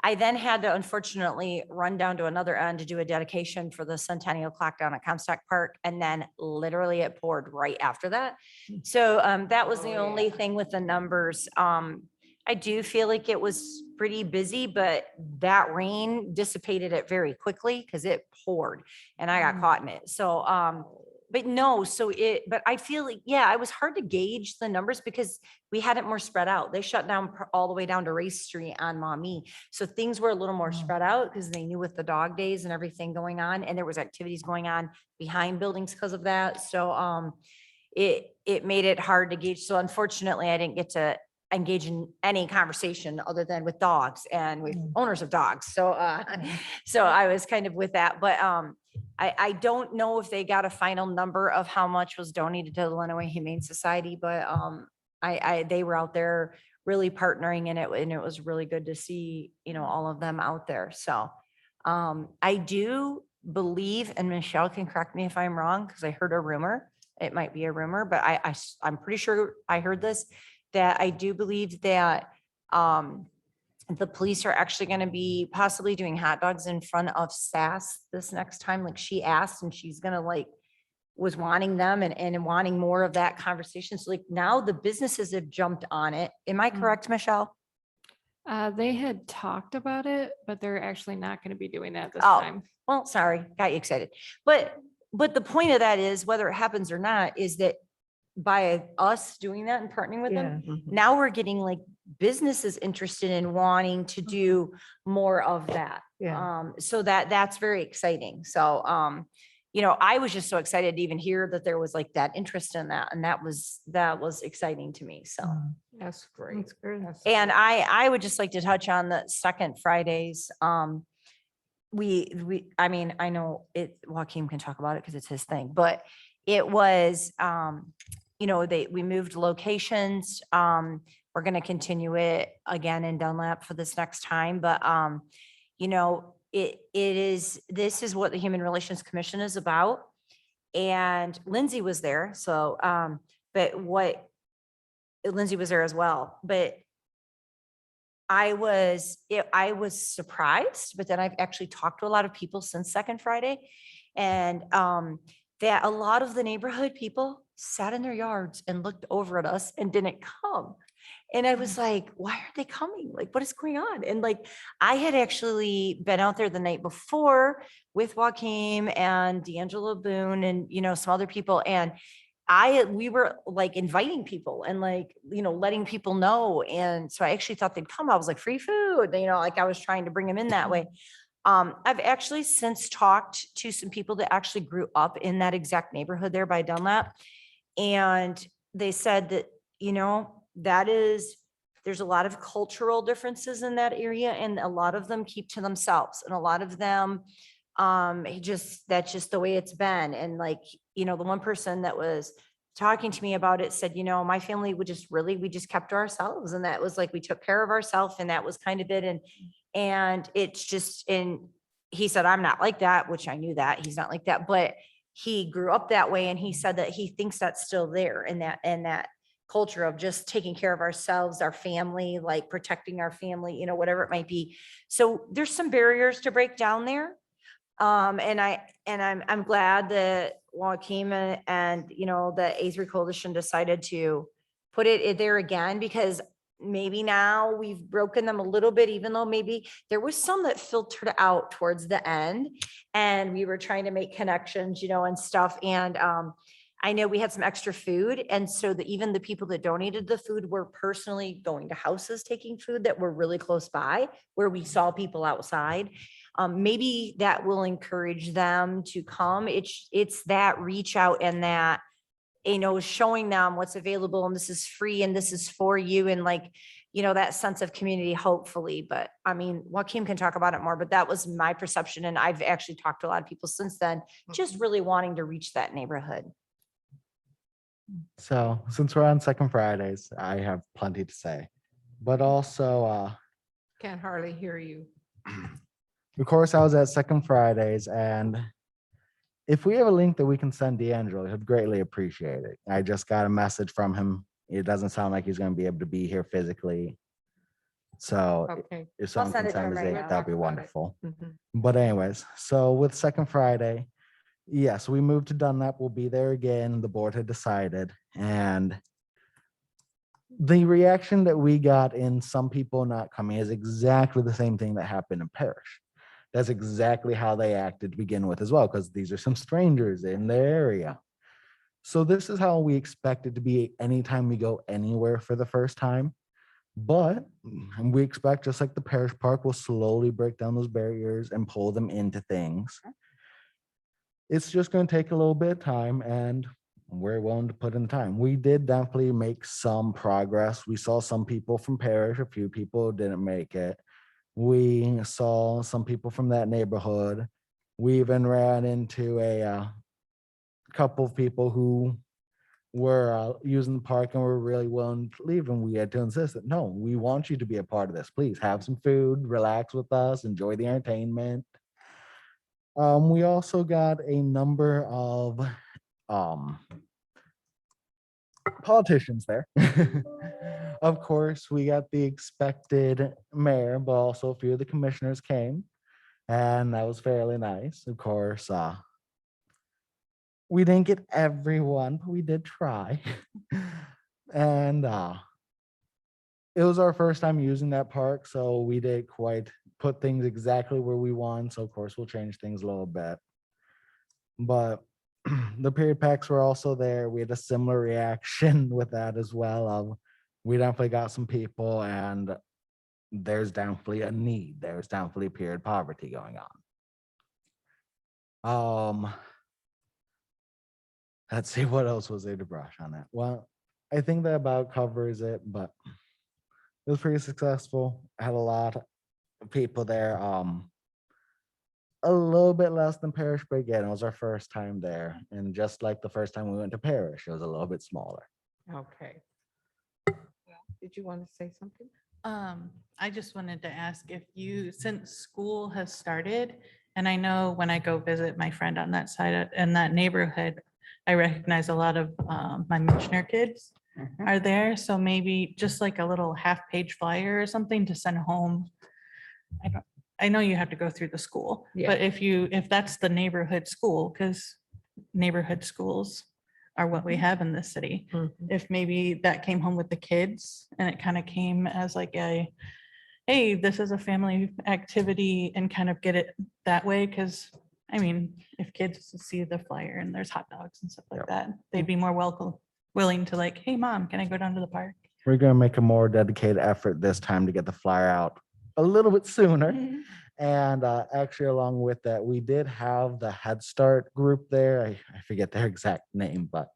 Speaker 5: I then had to unfortunately run down to another end to do a dedication for the Centennial Clock down at Comstock Park. And then literally it poured right after that. So that was the
Speaker 1: Oh,
Speaker 5: only
Speaker 1: yeah.
Speaker 5: thing with the numbers. I do feel like it was pretty busy, but that rain dissipated it very quickly because it poured and I got caught in it. So, but no, but I feel like, yeah, it was hard to gauge the numbers because we had it more spread out. They shut down all the way down to Race Street on Maumee. So things were a little more
Speaker 3: Oh.
Speaker 5: spread out because they knew with the dog days and everything going on, and there was activities going on behind buildings because of that. So, it made it hard to gauge. So unfortunately, I didn't get to engage in any conversation other than with dogs and with
Speaker 3: Mm.
Speaker 5: owners of dogs. So, so I was kind of with that, but, I don't know if they got a final number of how much was donated to the Lenawee Humane Society, but, they were out there really partnering in it, and it was really good to see, all of them out there. So, I do believe, and Michelle can correct me if I'm wrong, because I heard a rumor, it might be a rumor, but I'm pretty sure I heard this, that I do believe that, the police are actually going to be possibly doing hot dogs in front of SAS this next time. Like she asked, and she's going to was wanting them and wanting more of that conversation. So like now the businesses have jumped on it. Am I
Speaker 3: Mm.
Speaker 5: correct, Michelle?
Speaker 6: They had talked about it, but they're actually not going to be doing that this
Speaker 5: Oh,
Speaker 6: time.
Speaker 5: Well, sorry, got you excited. But the point of that is, whether it happens or not, is that by us doing that and partnering with them,
Speaker 3: Yeah.
Speaker 1: Mhm.
Speaker 5: now we're getting like businesses interested in wanting to do more of that.
Speaker 3: Yeah.
Speaker 5: So that's very exciting. So, I was just so excited to even hear that there was like that interest in that. And that was exciting to me. So,
Speaker 3: Mm.
Speaker 1: That's great.
Speaker 3: That's good.
Speaker 1: That's
Speaker 5: and
Speaker 1: great.
Speaker 5: I would just like to touch on the second Fridays. I mean, I know Joaquin can talk about it because it's his thing, but it was, we moved locations. We're going to continue it again in Dunlap for this next time, but, this is what the Human Relations Commission is about. And Lindsay was there, so, Lindsay was there as well, but I was surprised, but then I've actually talked to a lot of people since Second Friday. And that a lot of the neighborhood people sat in their yards and looked over at us and didn't come. And I was like, why aren't they coming? Like, what is going on? And like, I had actually been out there the night before with Joaquin and D'Angelo Boone and, some other people. And we were like inviting people and like, letting people know. And so I actually thought they'd come. I was like, free food, like I was trying to bring them in that way. I've actually since talked to some people that actually grew up in that exact neighborhood there by Dunlap. And they said that, there's a lot of cultural differences in that area and a lot of them keep to themselves and a lot of them, that's just the way it's been. And like, the one person that was talking to me about it said, my family we just kept to ourselves. And that was like, we took care of ourselves and that was kind of it. And it's just, and he said, I'm not like that, which I knew that he's not like that, but he grew up that way. And he said that he thinks that's still there and that culture of just taking care of ourselves, our family, like protecting our family, whatever it might be. So there's some barriers to break down there. And I'm glad that Joaquin and the A3 Coalition decided to put it there again, because maybe now we've broken them a little bit, even though maybe there was some that filtered out towards the end and we were trying to make connections, and stuff. And, I know we had some extra food. And so that even the people that donated the food were personally going to houses, taking food that were really close by where we saw people outside. Maybe that will encourage them to come. It's that reach out and that, showing them what's available and this is free and this is for you. And like, that sense of community, hopefully. But I mean, Joaquin can talk about it more, but that was my perception. And I've actually talked to a lot of people since then, just really wanting to reach that neighborhood.
Speaker 4: So since we're on Second Fridays, I have plenty to say, but also,
Speaker 1: Can't hardly hear you.
Speaker 4: of course, I was at Second Fridays, and if we have a link that we can send D'Angelo, he'd greatly appreciate it. I just got a message from him. It doesn't sound like he's going to be able to be here physically. So
Speaker 1: Okay.
Speaker 4: if someone
Speaker 5: send
Speaker 4: can
Speaker 5: it to
Speaker 4: send
Speaker 5: him
Speaker 4: us
Speaker 5: right
Speaker 4: it,
Speaker 5: now.
Speaker 4: that'd be
Speaker 1: Talk about it.
Speaker 4: wonderful.
Speaker 1: Mhm.
Speaker 4: But anyways, so with Second Friday, yes, we moved to Dunlap. We'll be there again. The board had decided. And the reaction that we got in some people not coming is exactly the same thing that happened in Parish. That's exactly how they acted to begin with as well, because these are some strangers in their area. So this is how we expect it to be anytime we go anywhere for the first time. But we expect, just like the Parish Park, will slowly break down those barriers and pull them into things. It's just going to take a little bit of time, and we're willing to put in the time. We did definitely make some progress. We saw some people from Parish, a few people didn't make it. We saw some people from that neighborhood. We even ran into a couple of people who were using the park and were really willing to leave, and we had to insist that, no, we want you to be a part of this. Please have some food, relax with us, enjoy the entertainment. We also got a number of politicians there. Of course, we got the expected mayor, but also a few of the commissioners came, and that was fairly nice. Of course, we didn't get everyone, but we did try. And it was our first time using that park, so we did quite put things exactly where we want. So of course, we'll change things a little bit. But the period packs were also there. We had a similar reaction with that as well. We definitely got some people, and there's definitely a need. There's definitely period poverty going on. Let's see, what else was there to brush on that? Well, I think that about covers it, but it was pretty successful. I had a lot of people there. a little bit less than Parish, but again, it was our first time there. And just like the first time we went to Parish, it was a little bit smaller.
Speaker 1: Okay. Did you want to say something?
Speaker 2: I just wanted to ask if you, since school has started, and I know when I go visit my friend on that side in that neighborhood, I recognize a lot of my Michener kids
Speaker 5: Mhm.
Speaker 2: are there. So maybe just like a little half-page flyer or something to send home. I know you have to go through the school,
Speaker 1: Yeah.
Speaker 2: but if that's the neighborhood school, because neighborhood schools are what we have in this city.
Speaker 1: Mhm.
Speaker 2: If maybe that came home with the kids and it kind of came as like a, hey, this is a family activity and kind of get it that way. Cause I mean, if kids see the flyer and there's hot dogs and stuff like
Speaker 4: Yep.
Speaker 2: that, they'd be more welcome, willing to like, hey, mom, can I go down to the park?
Speaker 4: We're gonna make a more dedicated effort this time to get the flyer out a little bit sooner. And actually, along with that, we did have the Head Start group there. I forget their exact name, but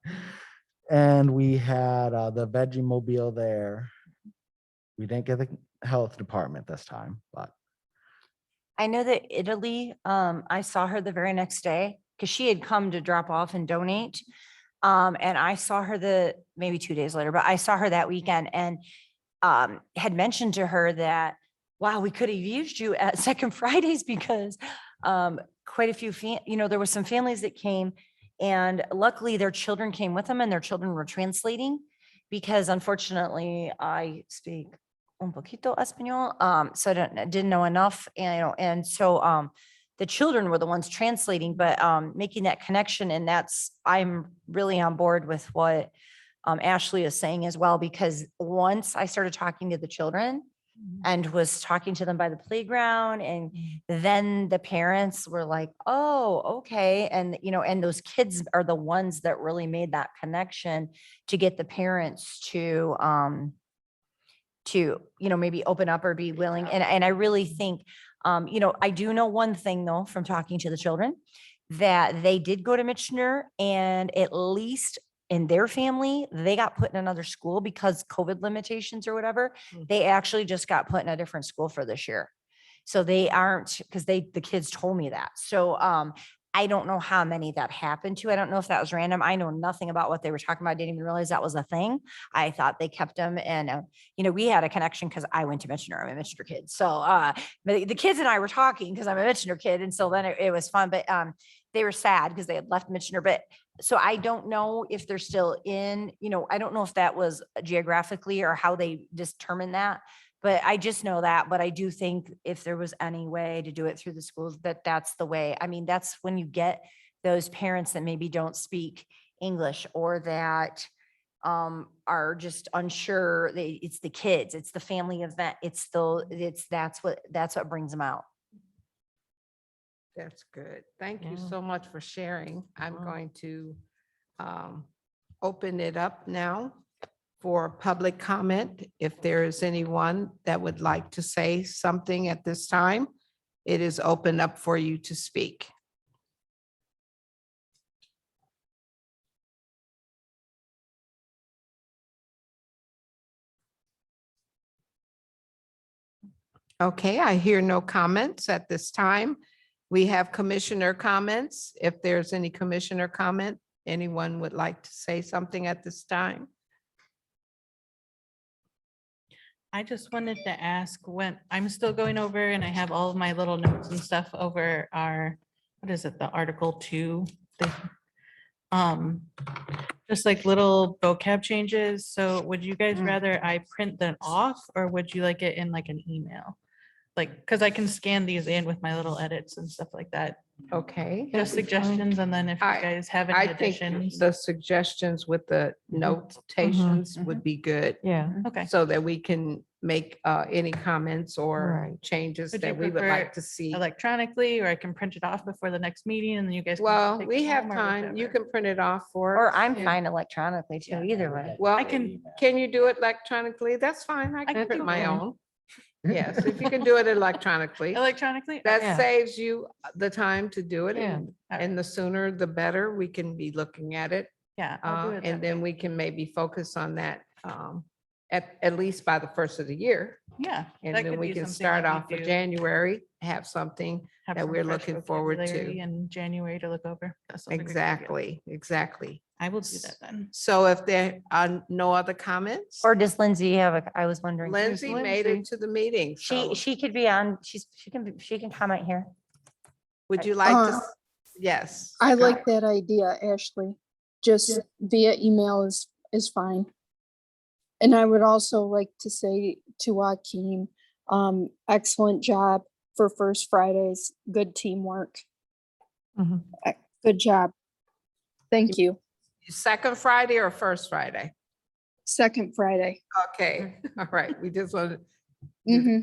Speaker 4: and we had the Veggie Mobile there. We didn't get the health department this time, but
Speaker 5: I know that Italy, I saw her the very next day because she had come to drop off and donate. And I saw her maybe 2 days later, but I saw her that weekend and had mentioned to her that, wow, we could have used you at Second Fridays because quite a few, there were some families that came and luckily their children came with them and their children were translating because unfortunately I speak un poquito español, so I didn't know enough, and so the children were the ones translating, but making that connection, and I'm really on board with what Ashley is saying as well, because once I started talking to the children and was talking to them by the playground, and then the parents were like, oh, okay, and and those kids are the ones that really made that connection to get the parents to maybe open up or be willing. And I really think, I do know one thing though, from talking to the children, that they did go to Michener and at least in their family, they got put in another school because COVID limitations or whatever.
Speaker 1: Mhm.
Speaker 5: They actually just got put in a different school for this year. So they aren't, because the kids told me that. So I don't know how many that happened to. I don't know if that was random. I know nothing about what they were talking about. I didn't even realize that was a thing. I thought they kept them, and we had a connection because I went to Michener. I'm a Michener kid. So but the kids and I were talking because I'm a Michener kid. And so then it was fun, but they were sad because they had left Michener. But so I don't know if they're still in, I don't know if that was geographically or how they determined that. But I just know that, but I do think if there was any way to do it through the schools, that's the way. I mean, that's when you get those parents that maybe don't speak English or that are just unsure. It's the kids, it's the family event. That's what brings them out.
Speaker 1: That's good. Thank you
Speaker 3: Yeah.
Speaker 1: so much for sharing. I'm
Speaker 3: Wow.
Speaker 1: going to open it up now for public comment. If there is anyone that would like to say something at this time, it is open up for you to speak. Okay, I hear no comments at this time. We have commissioner comments. If there's any commissioner comment, anyone would like to say something at this time?
Speaker 2: I just wanted to ask when, I'm still going over and I have all of my little notes and stuff over what is it, the Article 2? Just like little vocab changes. So would you guys rather I print them off or would you like it in like an email? Like, because I can scan these in with my little edits and stuff like that.
Speaker 1: Okay.
Speaker 2: Just suggestions, and then if you
Speaker 1: I-
Speaker 2: guys have
Speaker 1: I
Speaker 2: any
Speaker 1: think
Speaker 2: additions.
Speaker 1: the suggestions with the notations would be good
Speaker 3: Yeah,
Speaker 2: Okay.
Speaker 1: so that we can make any comments or
Speaker 3: Right.
Speaker 1: changes
Speaker 2: Would you
Speaker 1: that we would
Speaker 2: prefer
Speaker 1: like to see.
Speaker 2: Electronically, or I can print it off before the next meeting and then you guys. can
Speaker 1: Well,
Speaker 2: take
Speaker 1: we
Speaker 2: it
Speaker 1: have
Speaker 2: home or
Speaker 1: time. You
Speaker 2: whichever.
Speaker 1: can print it off for
Speaker 5: Or
Speaker 1: us.
Speaker 5: I'm
Speaker 2: Yeah.
Speaker 5: fine electronically too, either way.
Speaker 1: Well,
Speaker 2: I can-
Speaker 1: can you do it electronically? That's fine. I can
Speaker 2: can
Speaker 1: print
Speaker 2: do
Speaker 1: my
Speaker 2: it.
Speaker 1: own. Yes, if you can do it electronically.
Speaker 2: Electronically?
Speaker 1: That
Speaker 3: Yeah.
Speaker 1: saves you the time to do it.
Speaker 3: Yeah.
Speaker 1: And the sooner the better we can be looking at it.
Speaker 2: Yeah, I'll do it.
Speaker 1: And
Speaker 2: that
Speaker 1: then
Speaker 2: way.
Speaker 1: we can maybe focus on that at least by the first of the year.
Speaker 2: Yeah.
Speaker 1: And
Speaker 2: that
Speaker 1: then
Speaker 2: could
Speaker 1: we
Speaker 2: be
Speaker 1: can
Speaker 2: something
Speaker 1: start
Speaker 2: that we
Speaker 1: off for
Speaker 2: do,
Speaker 1: January, have something.
Speaker 2: have
Speaker 1: that
Speaker 2: some
Speaker 1: we're
Speaker 2: fresh
Speaker 1: looking forward to.
Speaker 2: vocabulary In January to look over. That sounds like a good idea.
Speaker 1: Exactly, exactly.
Speaker 2: I will do that then.
Speaker 1: So if there are no other comments,
Speaker 5: Or does Lindsay have I was wondering.
Speaker 1: Lindsay made it
Speaker 3: Lindsay.
Speaker 1: to the meeting. so
Speaker 5: She could be on, she can comment here.
Speaker 1: Would you like to?
Speaker 7: Uh,
Speaker 1: Yes.
Speaker 7: I
Speaker 1: go
Speaker 7: like
Speaker 1: ahead.
Speaker 7: that idea, Ashley. Just via email is fine. And I would also like to say to Joaquin, excellent job for First Fridays. Good teamwork.
Speaker 3: Mhm.
Speaker 7: Good job. Thank you.
Speaker 1: Second Friday or first Friday?
Speaker 7: Second Friday.
Speaker 1: Okay, all right. We just wanted,
Speaker 7: hmm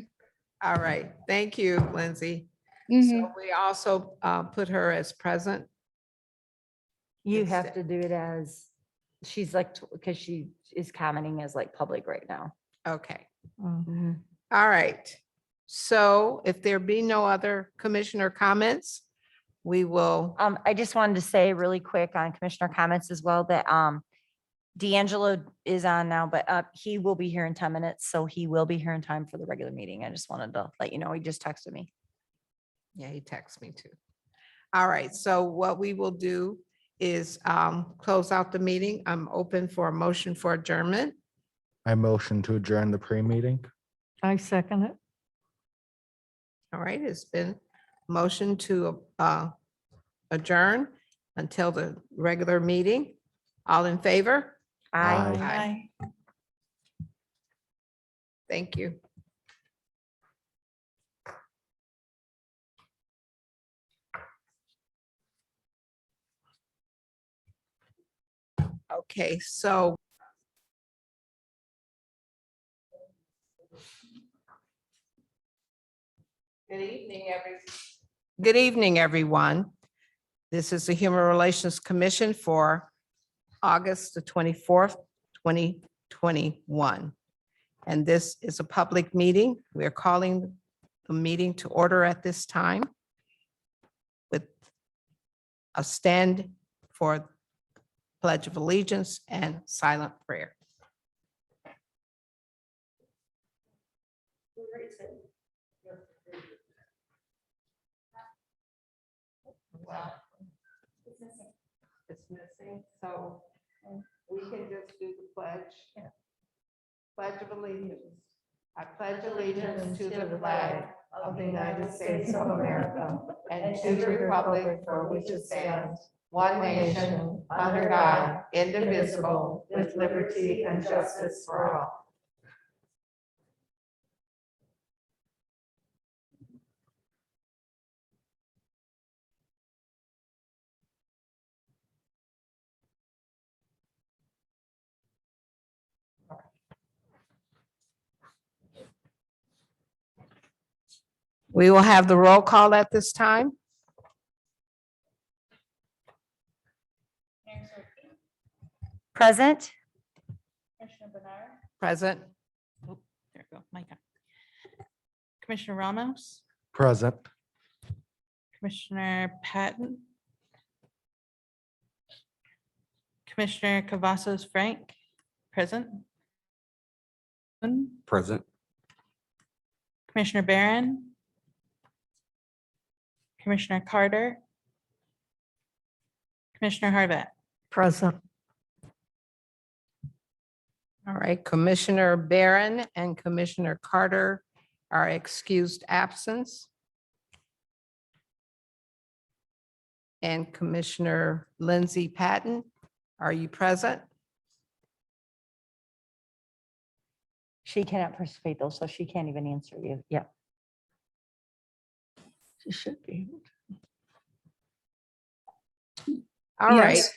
Speaker 1: all right. Thank you, Lindsay.
Speaker 7: hmm
Speaker 1: So we also put her as present.
Speaker 5: You
Speaker 1: It's
Speaker 5: have
Speaker 1: the-
Speaker 5: to do it as, she's like, because she is commenting as like public right now.
Speaker 1: Okay,
Speaker 3: Mm.
Speaker 1: all right. So if there be no other commissioner comments, we will,
Speaker 5: I just wanted to say really quick on commissioner comments as well that D'Angelo is on now, but he will be here in 10 minutes. So he will be here in time for the regular meeting. I just wanted to let you know, he just texted me.
Speaker 1: yeah, he texted me too. All right, so what we will do is close out the meeting. I'm open for a motion for adjournment.
Speaker 4: I motion to adjourn the pre-meeting.
Speaker 3: I second it.
Speaker 1: All right, it's been motion to adjourn until the regular meeting. All in favor?
Speaker 4: Aye.
Speaker 1: Aye. Thank you. Okay, so good evening, everyone. This is the Human Relations Commission for August the 24th, 2021. And this is a public meeting. We are calling the meeting to order at this time with a stand for Pledge of Allegiance and silent prayer. It's missing, so we can just do the pledge. Pledge of Allegiance. I pledge allegiance to the flag of the United States of America and to the republic for which it stands, one nation, under God, indivisible, with liberty and justice for all. We will have the roll call at this time.
Speaker 5: Present?
Speaker 1: Present.
Speaker 2: Oh, there we go. My God. Commissioner Ramos,
Speaker 4: Present.
Speaker 2: Commissioner Patton. Commissioner Cavazos Frank, present.
Speaker 8: Present.
Speaker 2: Commissioner Barron. Commissioner Carter. Commissioner Harvat.
Speaker 3: Present.
Speaker 1: All right, Commissioner Barron and Commissioner Carter are excused absence. And Commissioner Lindsay Patton, are you present?
Speaker 5: She cannot participate though, so she can't even answer you. Yeah.
Speaker 3: She should be.
Speaker 1: All right.
Speaker 7: Yes.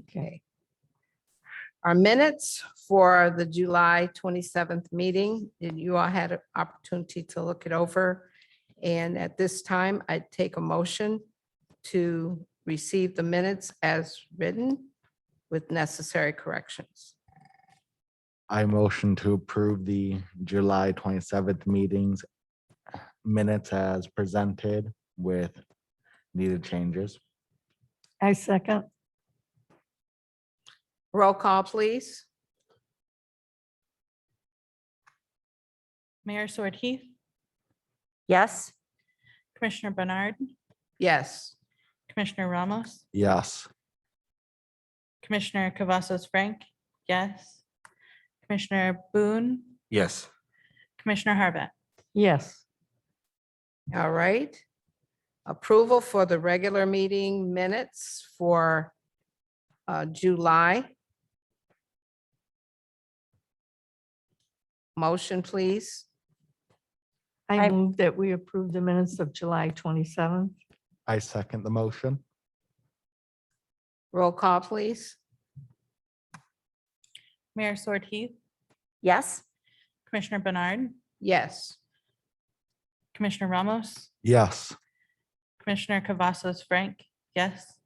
Speaker 3: Okay.
Speaker 1: Our minutes for the July 27th meeting, and you all had an opportunity to look it over. And at this time, I take a motion to receive the minutes as written with necessary corrections.
Speaker 4: I motion to approve the July 27th meetings minutes as presented with needed changes.
Speaker 3: I second.
Speaker 1: Roll call, please.
Speaker 2: Mayor Sword Heath,
Speaker 5: Yes.
Speaker 2: Commissioner Bernard,
Speaker 1: Yes.
Speaker 2: Commissioner Ramos,
Speaker 4: Yes.
Speaker 2: Commissioner Cavazos Frank, yes. Commissioner Boone,
Speaker 8: Yes.
Speaker 2: Commissioner Harvat.
Speaker 3: Yes.
Speaker 1: All right. Approval for the regular meeting minutes for July. Motion, please.
Speaker 3: I
Speaker 5: I-
Speaker 3: move that we approve the minutes of July 27th.
Speaker 4: I second the motion.
Speaker 1: Roll call, please.
Speaker 2: Mayor Sword Heath,
Speaker 5: Yes.
Speaker 2: Commissioner Bernard,
Speaker 1: Yes.
Speaker 2: Commissioner Ramos,
Speaker 4: Yes.
Speaker 2: Commissioner Cavazos Frank, yes.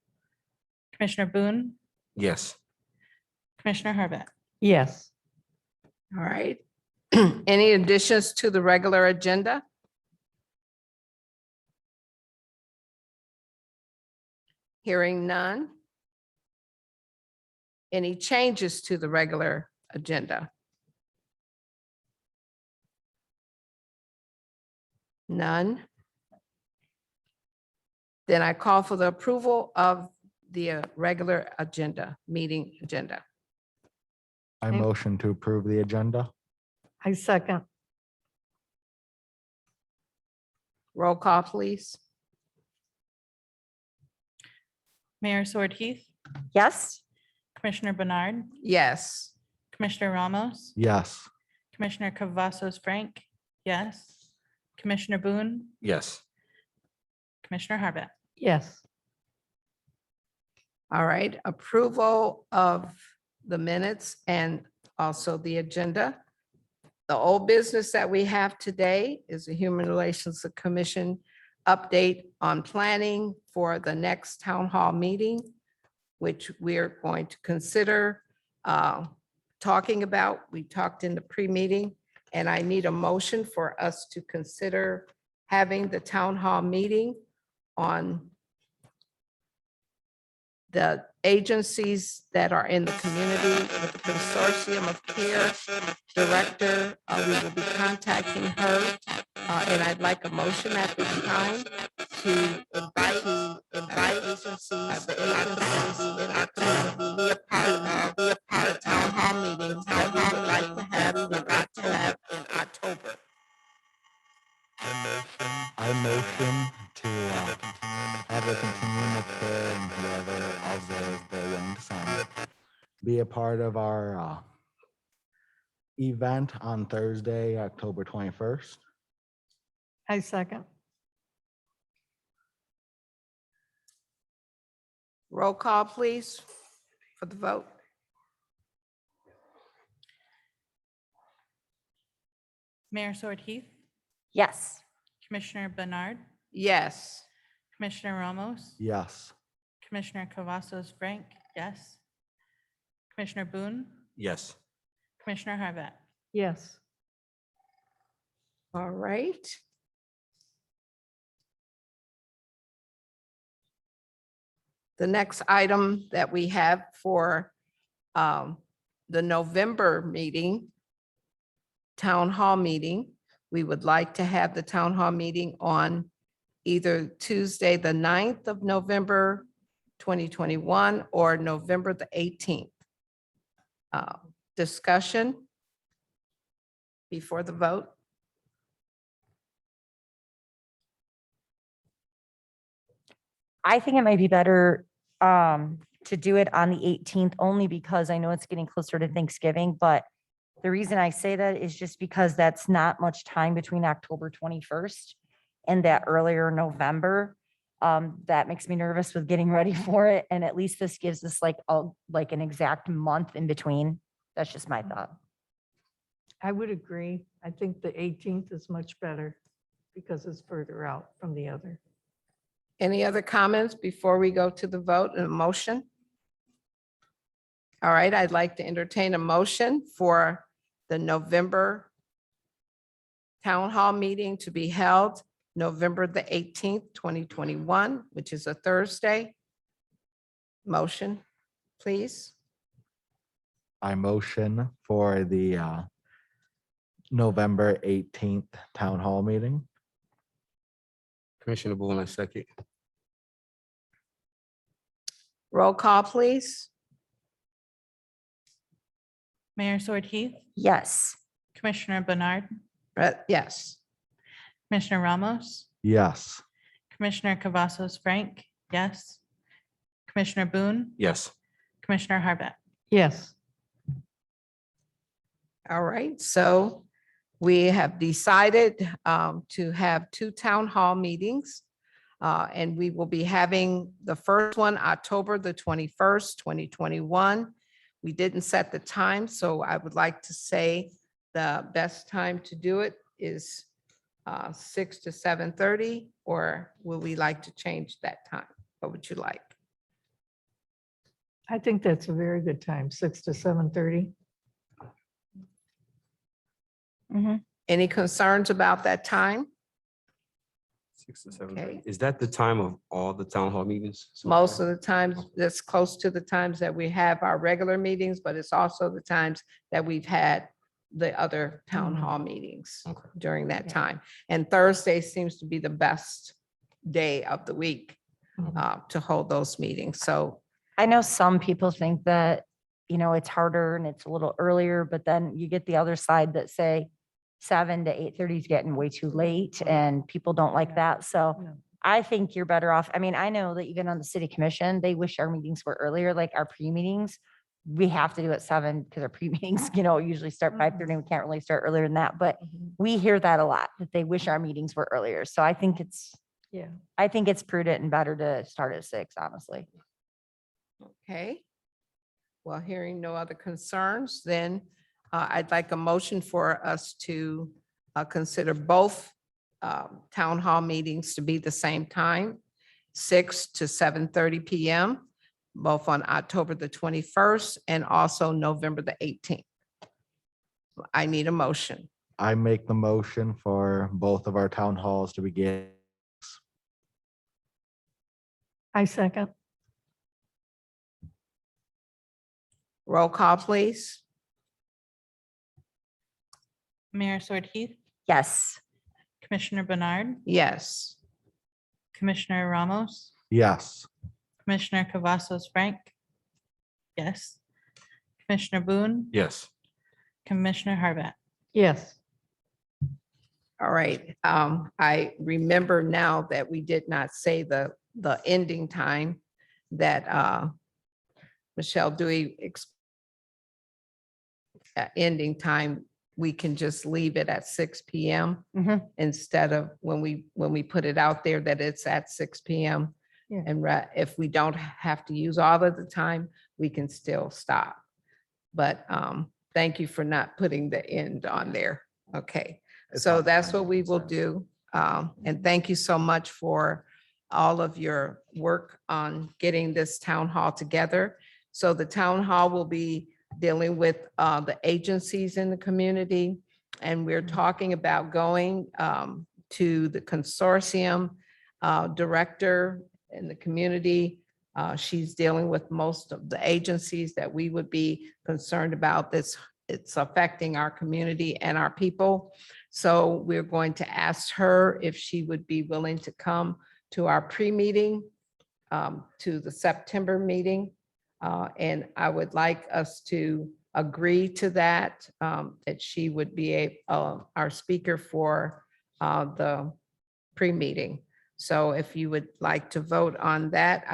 Speaker 2: Commissioner Boone,
Speaker 8: Yes.
Speaker 2: Commissioner Harvat.
Speaker 3: Yes.
Speaker 1: All right. Any additions to the regular agenda? Hearing none. Any changes to the regular agenda? None. Then I call for the approval of the regular agenda, meeting agenda.
Speaker 4: I
Speaker 3: Okay.
Speaker 4: motion to approve the agenda.
Speaker 3: I second.
Speaker 1: Roll call, please.
Speaker 2: Mayor Sword Heath,
Speaker 5: Yes.
Speaker 2: Commissioner Bernard,
Speaker 1: Yes.
Speaker 2: Commissioner Ramos,
Speaker 4: Yes.
Speaker 2: Commissioner Cavazos Frank, yes. Commissioner Boone,
Speaker 8: Yes.
Speaker 2: Commissioner Harvat.
Speaker 3: Yes.
Speaker 1: All right, approval of the minutes and also the agenda. The old business that we have today is the Human Relations Commission update on planning for the next town hall meeting, which we're going to consider talking about. We talked in the pre-meeting, and I need a motion for us to consider having the town hall meeting on the agencies that are in the community with the Consortium of Care Director. We will be contacting her, and I'd like a motion at this time to invite agencies in our community be a part of town hall meetings that we would like to have in October.
Speaker 4: I motion to have a continuum of care and whoever else is willing to sign. Be a part of our event on Thursday, October 21st.
Speaker 3: I second.
Speaker 1: Roll call, please, for the vote.
Speaker 2: Mayor Sword Heath,
Speaker 5: Yes.
Speaker 2: Commissioner Bernard,
Speaker 1: Yes.
Speaker 2: Commissioner Ramos,
Speaker 4: Yes.
Speaker 2: Commissioner Cavazos Frank, yes. Commissioner Boone,
Speaker 8: Yes.
Speaker 2: Commissioner Harvat.
Speaker 3: Yes.
Speaker 1: All right. The next item that we have for the November meeting, town hall meeting, we would like to have the town hall meeting on either Tuesday, the 9th of November, 2021, or November the 18th. Discussion before the vote?
Speaker 5: I think it might be better to do it on the 18th, only because I know it's getting closer to Thanksgiving, but the reason I say that is just because that's not much time between October 21st and that earlier November. That makes me nervous with getting ready for it, and at least this gives us like an exact month in between. That's just my thought.
Speaker 3: I would agree. I think the 18th is much better because it's further out from the other.
Speaker 1: Any other comments before we go to the vote and motion? All right, I'd like to entertain a motion for the November town hall meeting to be held November the 18th, 2021, which is a Thursday. Motion, please.
Speaker 4: I motion for the November 18th town hall meeting.
Speaker 8: Commissioner Boone, I second.
Speaker 1: Roll call, please.
Speaker 2: Mayor Sword Heath,
Speaker 5: Yes.
Speaker 2: Commissioner Bernard,
Speaker 1: Yes.
Speaker 2: Commissioner Ramos,
Speaker 4: Yes.
Speaker 2: Commissioner Cavazos Frank, yes. Commissioner Boone,
Speaker 8: Yes.
Speaker 2: Commissioner Harbat.
Speaker 3: Yes.
Speaker 1: All right, so we have decided to have two town hall meetings. And we will be having the first one October the 21st, 2021. We didn't set the time, so I would like to say the best time to do it is 6 to 7:30, or will we like to change that time? What would you like?
Speaker 3: I think that's a very good time, 6 to 7:30.
Speaker 1: Any concerns about that time?
Speaker 8: 6 to 7.
Speaker 1: Okay.
Speaker 8: Is that the time of all the town hall meetings? so
Speaker 1: Most
Speaker 8: far?
Speaker 1: of the times, that's close to the times that we have our regular meetings, but it's also the times that we've had the other town
Speaker 3: Mhm.
Speaker 1: hall meetings
Speaker 8: Okay.
Speaker 1: during that
Speaker 3: Yeah.
Speaker 1: time. And Thursday seems to be the best day of the week to hold those meetings. So
Speaker 5: I know some people think that, it's harder and it's a little earlier, but then you get the other side that say 7 to 8:30 is getting way too late and people don't like that. So
Speaker 3: No.
Speaker 5: I think you're better off. I mean, I know that even on the city commission, they wish our meetings were earlier, like our pre-meetings. We have to do at 7 because our pre-meetings, usually start 5:30. We can't really start earlier than that, but we hear that a lot, that they wish our meetings were earlier. So I think it's
Speaker 3: Yeah.
Speaker 5: prudent and better to start at 6, honestly.
Speaker 1: Okay. Well, hearing no other concerns, then I'd like a motion for us to consider both town hall meetings to be the same time, 6 to 7:30 PM, both on October the 21st and also November the 18th. I need a motion.
Speaker 4: I make the motion for both of our town halls to begin.
Speaker 3: I second.
Speaker 1: Roll call, please.
Speaker 2: Mayor Sword Heath,
Speaker 5: Yes.
Speaker 2: Commissioner Bernard,
Speaker 1: Yes.
Speaker 2: Commissioner Ramos,
Speaker 4: Yes.
Speaker 2: Commissioner Cavazos Frank, yes. Commissioner Boone,
Speaker 8: Yes.
Speaker 2: Commissioner Harbat.
Speaker 3: Yes.
Speaker 1: All right. I remember now that we did not say the ending time that Michelle Dewey ending time, we can just leave it at 6 PM
Speaker 5: Mhm.
Speaker 1: instead of when we put it out there that it's at 6 PM.
Speaker 3: Yeah.
Speaker 1: And if we don't have to use all of the time, we can still stop. But thank you for not putting the end on there. Okay. So that's what we will do. And thank you so much for all of your work on getting this town hall together. So the town hall will be dealing with the agencies in the community. And we're talking about going to the consortium director in the community. She's dealing with most of the agencies that we would be concerned about. It's affecting our community and our people. So we're going to ask her if she would be willing to come to our pre-meeting, to the September meeting. And I would like us to agree to that, that she would be our speaker for the pre-meeting. So if you would like to vote on that,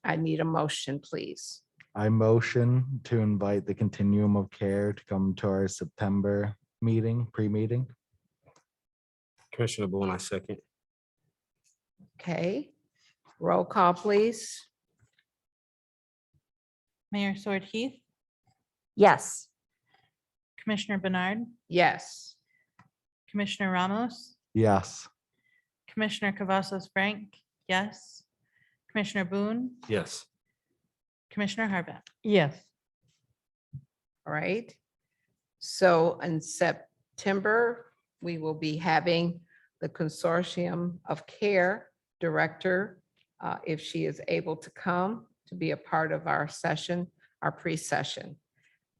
Speaker 1: I need a motion, please.
Speaker 4: I motion to invite the Continuum of Care to come to our September meeting, pre-meeting.
Speaker 8: Commissioner Boone, I second.
Speaker 1: Okay, roll call, please.
Speaker 2: Mayor Sword Heath,
Speaker 5: Yes.
Speaker 2: Commissioner Bernard,
Speaker 1: Yes.
Speaker 2: Commissioner Ramos,
Speaker 4: Yes.
Speaker 2: Commissioner Cavazos Frank, yes. Commissioner Boone,
Speaker 8: Yes.
Speaker 2: Commissioner Harbat.
Speaker 3: Yes.
Speaker 1: All right. So in September, we will be having the Consortium of Care Director, if she is able to come to be a part of our session, our pre-session.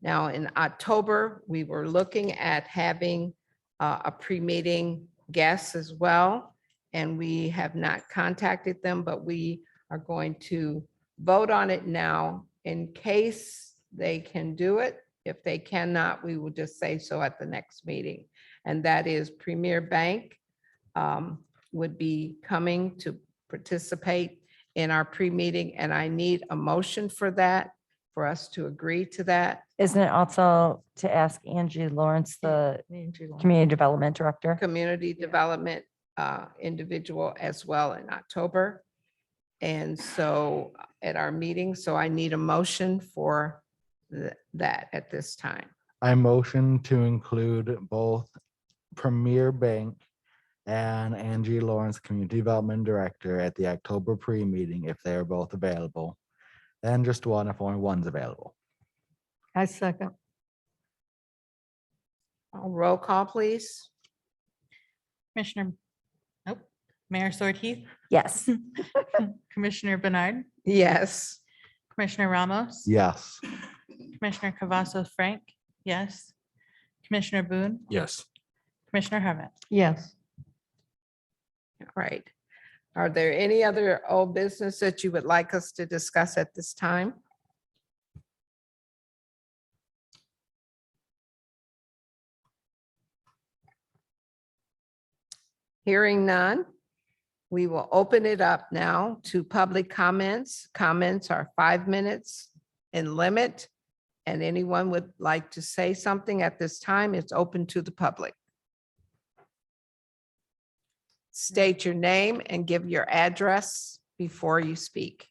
Speaker 1: Now, in October, we were looking at having a pre-meeting guest as well. And we have not contacted them, but we are going to vote on it now in case they can do it. If they cannot, we will just say so at the next meeting. And that is Premier Bank would be coming to participate in our pre-meeting, and I need a motion for that, for us to agree to that.
Speaker 5: Isn't it also to ask Angie Lawrence, the
Speaker 3: Angie Long.
Speaker 5: Community Development Director?
Speaker 1: Community development individual as well in October. And so at our meeting, so I need a motion for that at this time.
Speaker 4: I motion to include both Premier Bank and Angie Lawrence, Community Development Director, at the October pre-meeting if they are both available. And just one if only one's available.
Speaker 3: I second.
Speaker 1: Roll call, please.
Speaker 2: Commissioner, Mayor Sword Heath,
Speaker 5: Yes.
Speaker 2: Commissioner Bernard,
Speaker 1: Yes.
Speaker 2: Commissioner Ramos.
Speaker 4: Yes.
Speaker 2: Commissioner Cavazos Frank, yes. Commissioner Boone,
Speaker 8: Yes.
Speaker 2: Commissioner Hartman.
Speaker 3: Yes.
Speaker 1: All right. Are there any other old business that you would like us to discuss at this time? Hearing none, we will open it up now to public comments. Comments are 5 minutes in limit. And anyone would like to say something at this time, it's open to the public. State your name and give your address before you speak.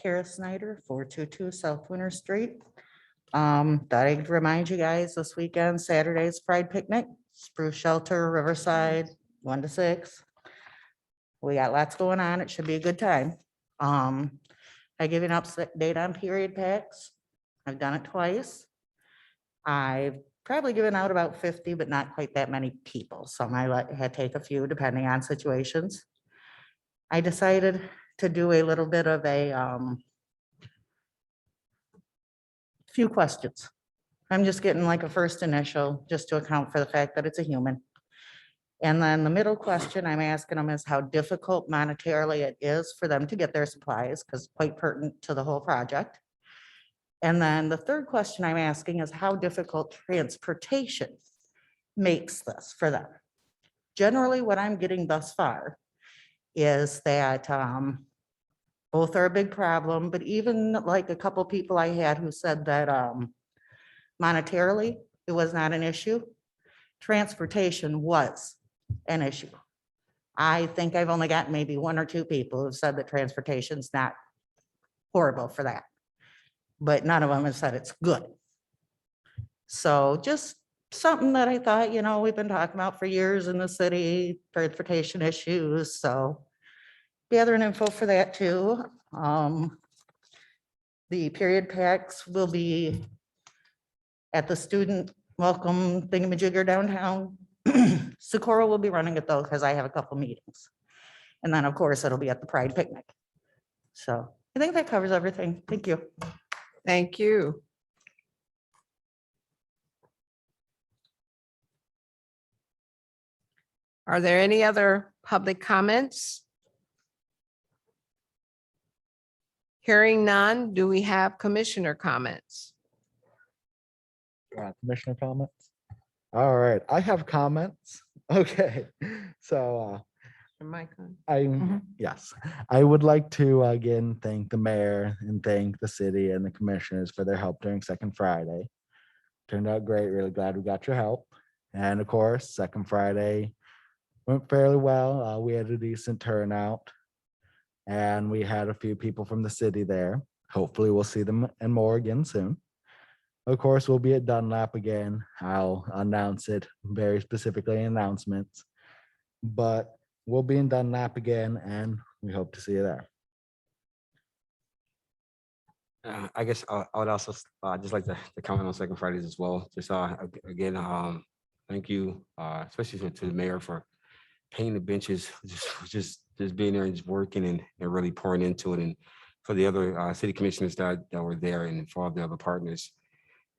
Speaker 9: Kara Snyder, 422 South Winter Street. Thought I'd remind you guys this weekend, Saturday's Pride Picnic, Spruce Shelter, Riverside, 1 to 6. We got lots going on. It should be a good time. I give you an update on period packs. I've done it twice. I've probably given out about 50, but not quite that many people. So I had take a few depending on situations. I decided to do a little bit of a few questions. I'm just getting like a first initial just to account for the fact that it's a human. And then the middle question I'm asking them is how difficult monetarily it is for them to get their supplies, because quite pertinent to the whole project. And then the third question I'm asking is how difficult transportation makes this for them. Generally, what I'm getting thus far is that both are a big problem, but even like a couple people I had who said that monetarily, it was not an issue. Transportation was an issue. I think I've only got maybe 1 or 2 people who've said that transportation's not horrible for that, but none of them have said it's good. So just something that I thought, you know, we've been talking about for years in the city, transportation issues, so gathering info for that too. The period packs will be at the student welcome thingamajigger downtown. Socorro will be running it though, because I have a couple meetings. And then of course it'll be at the Pride Picnic. So I think that covers everything. Thank you.
Speaker 1: Thank you. Are there any other public comments? Hearing none, do we have commissioner comments?
Speaker 4: Commissioner comments? All right, I have comments. Okay, so
Speaker 1: Your mic on.
Speaker 4: yes, I would like to again thank the mayor and thank the city and the commissioners for their help during Second Friday. Turned out great, really glad we got your help. And of course, Second Friday went fairly well. We had a decent turnout and we had a few people from the city there. Hopefully we'll see them and more again soon. Of course, we'll be at Dunlap again. I'll announce it very specifically in announcements. But we'll be in Dunlap again and we hope to see you there.
Speaker 8: I guess I would also just like to comment on Second Fridays as well. Just again, thank you, especially to the mayor for painting the benches, just being there and just working and really pouring into it, and for the other city commissioners that were there, and for all the other partners.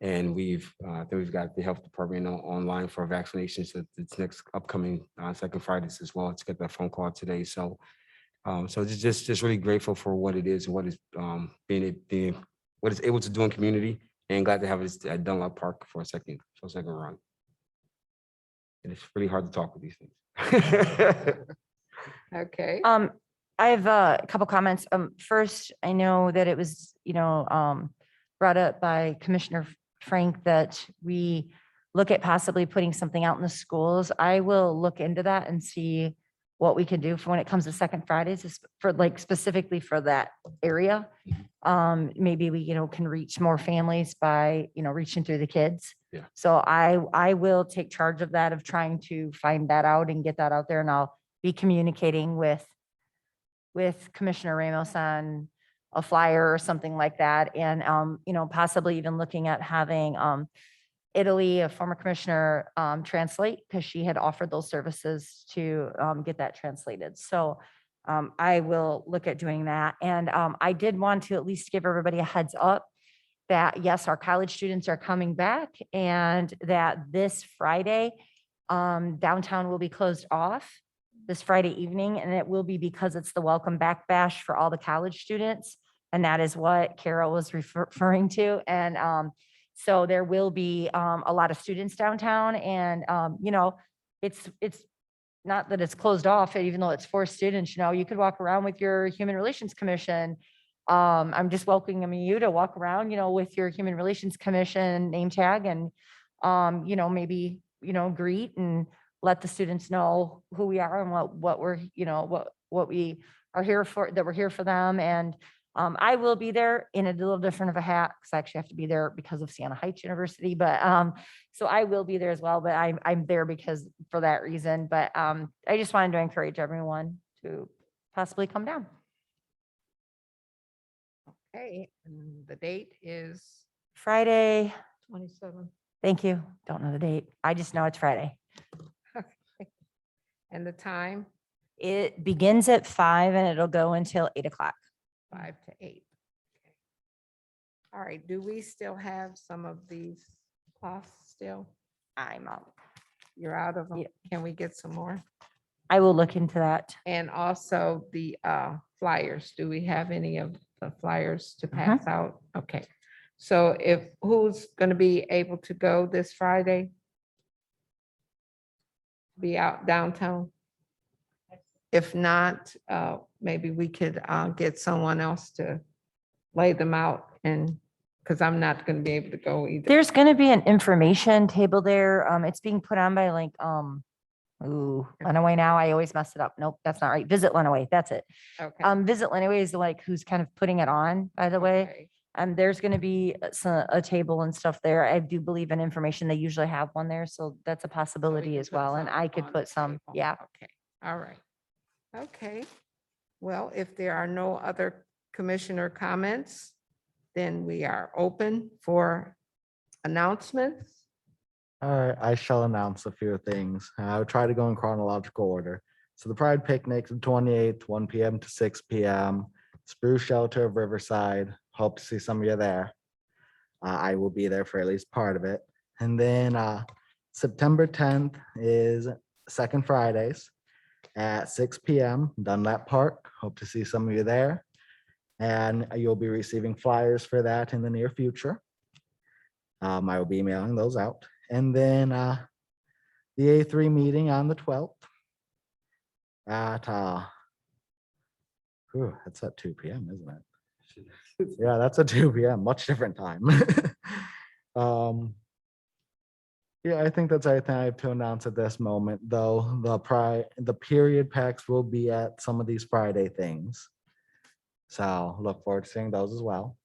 Speaker 8: And I think we've got the health department online for vaccinations at its next upcoming second Fridays as well. Let's get that phone call today. So just really grateful for what it is and what is being what it's able to do in community, and glad to have it at Dunlop Park for a second run. And it's really hard to talk with these things.
Speaker 1: Okay.
Speaker 5: I have a couple comments. First, I know that it was, brought up by Commissioner Frank that we look at possibly putting something out in the schools. I will look into that and see what we can do for when it comes to second Fridays, for like specifically for that area. Maybe we, can reach more families by, reaching through the kids.
Speaker 8: Yeah.
Speaker 5: So I will take charge of that, of trying to find that out and get that out there, and I'll be communicating with Commissioner Ramos on a flyer or something like that. And, possibly even looking at having Italy, a former commissioner, translate, because she had offered those services to get that translated. So I will look at doing that. And I did want to at least give everybody a heads up that, yes, our college students are coming back, and that this Friday, downtown will be closed off this Friday evening, and it will be because it's the welcome back bash for all the college students. And that is what Carol was referring to. And so there will be a lot of students downtown, and it's not that it's closed off, even though it's for students. You could walk around with your Human Relations Commission. I'm just welcoming you to walk around, with your Human Relations Commission name tag, and maybe, greet and let the students know who we are and what we're, what we are here for, that we're here for them. And I will be there in a little different of a hat, because I actually have to be there because of Siena Heights University, but so I will be there as well, but I'm there because for that reason. But I just wanted to encourage everyone to possibly come down.
Speaker 1: Okay, and the date is
Speaker 5: Friday.
Speaker 3: 27.
Speaker 5: Thank you. Don't know the date. I just know it's Friday.
Speaker 1: and the time,
Speaker 5: It begins at 5 and it'll go until 8 o'clock.
Speaker 1: 5 to 8. Okay. All right, do we still have some of these cloths still?
Speaker 5: I'm out.
Speaker 1: You're out of them?
Speaker 5: Yeah.
Speaker 1: Can we get some more?
Speaker 5: I will look into that.
Speaker 1: And also the flyers, do we have any of the flyers to pass out? Okay, so who's going to be able to go this Friday? Be out downtown? If not, maybe we could get someone else to lay them out, and, because I'm not going to be able to go either.
Speaker 5: There's going to be an information table there. It's being put on by Lenawee now. I always mess it up. Nope, that's not right. Visit Lenawee. That's it.
Speaker 1: Okay.
Speaker 5: Visit Lenawee is who's kind of putting it on, by the way.
Speaker 1: Okay.
Speaker 5: There's going to be a table and stuff there. I do believe in information. They usually have one there. So that's a
Speaker 1: So we
Speaker 5: possibility
Speaker 1: can
Speaker 5: as
Speaker 1: put
Speaker 5: well. And
Speaker 1: some
Speaker 5: I could
Speaker 1: on
Speaker 5: put
Speaker 1: the
Speaker 5: some,
Speaker 1: table.
Speaker 5: yeah.
Speaker 1: Okay, all right. Okay, well, if there are no other commissioner comments, then we are open for announcements.
Speaker 4: All right, I shall announce a few things. I'll try to go in chronological order. So the Pride Picnic, the 28th, 1 p.m. to 6 p.m. Spruce Shelter of Riverside. Hope to see some of you there. I will be there for at least part of it. And then September 10th is Second Fridays at 6 p.m. Dunlap Park. Hope to see some of you there. And you'll be receiving flyers for that in the near future. I will be emailing those out. And then the A3 meeting on the 12th at, that's at 2 p.m., isn't it? Yeah, that's at 2 p.m., much different time. Yeah, I think that's everything I have to announce at this moment, though. The period packs will be at some of these Friday things. So look forward to seeing those as well.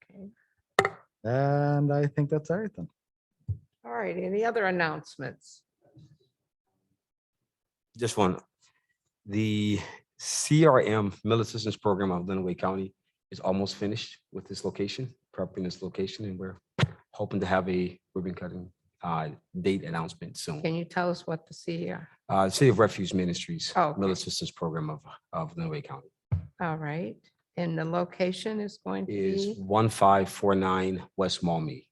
Speaker 1: Okay.
Speaker 4: And I think that's everything.
Speaker 1: All right, any other announcements?
Speaker 8: Just one, the CRM Middle Assistance Program of Lenawee County is almost finished with this location, prepping this location, and we're hoping to have a ribbon cutting date announcement soon.
Speaker 1: Can you tell us what the CR?
Speaker 8: City of Refuge Ministries,
Speaker 1: Okay.
Speaker 8: Middle Assistance Program of Lenawee County
Speaker 1: All right, and the location is going to
Speaker 8: is
Speaker 1: be?
Speaker 8: 1549 West Maumee.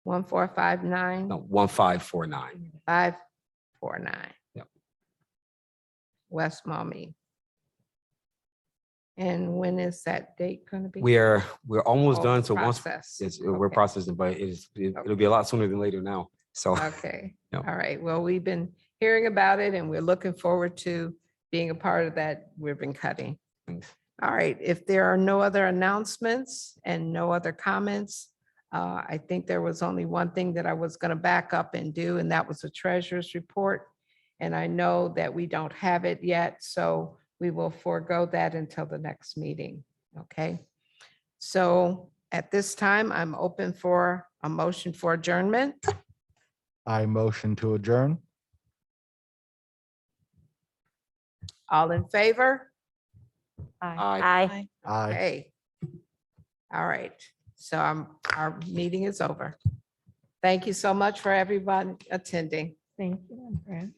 Speaker 1: 1459
Speaker 8: No, 1549.
Speaker 1: 549.
Speaker 8: Yep.
Speaker 1: West Maumee. And when is that date going to be?
Speaker 8: We're almost
Speaker 1: Oh,
Speaker 8: done. So once
Speaker 1: process.
Speaker 8: we're
Speaker 1: Okay.
Speaker 8: processing, but it'll be a lot sooner than later now. So
Speaker 1: Okay,
Speaker 8: Yep.
Speaker 1: all right. Well, we've been hearing about it and we're looking forward to being a part of that ribbon cutting.
Speaker 8: thanks.
Speaker 1: All right, if there are no other announcements and no other comments, I think there was only one thing that I was going to back up and do, and that was the treasurer's report. And I know that we don't have it yet, so we will forego that until the next meeting, okay? So at this time, I'm open for a motion for adjournment.
Speaker 4: I motion to adjourn.
Speaker 1: All in favor?
Speaker 8: Aye.
Speaker 5: Aye.
Speaker 4: Aye.
Speaker 1: Okay. All right, so our meeting is over. Thank you so much for everyone attending.
Speaker 3: Thank you, Brad.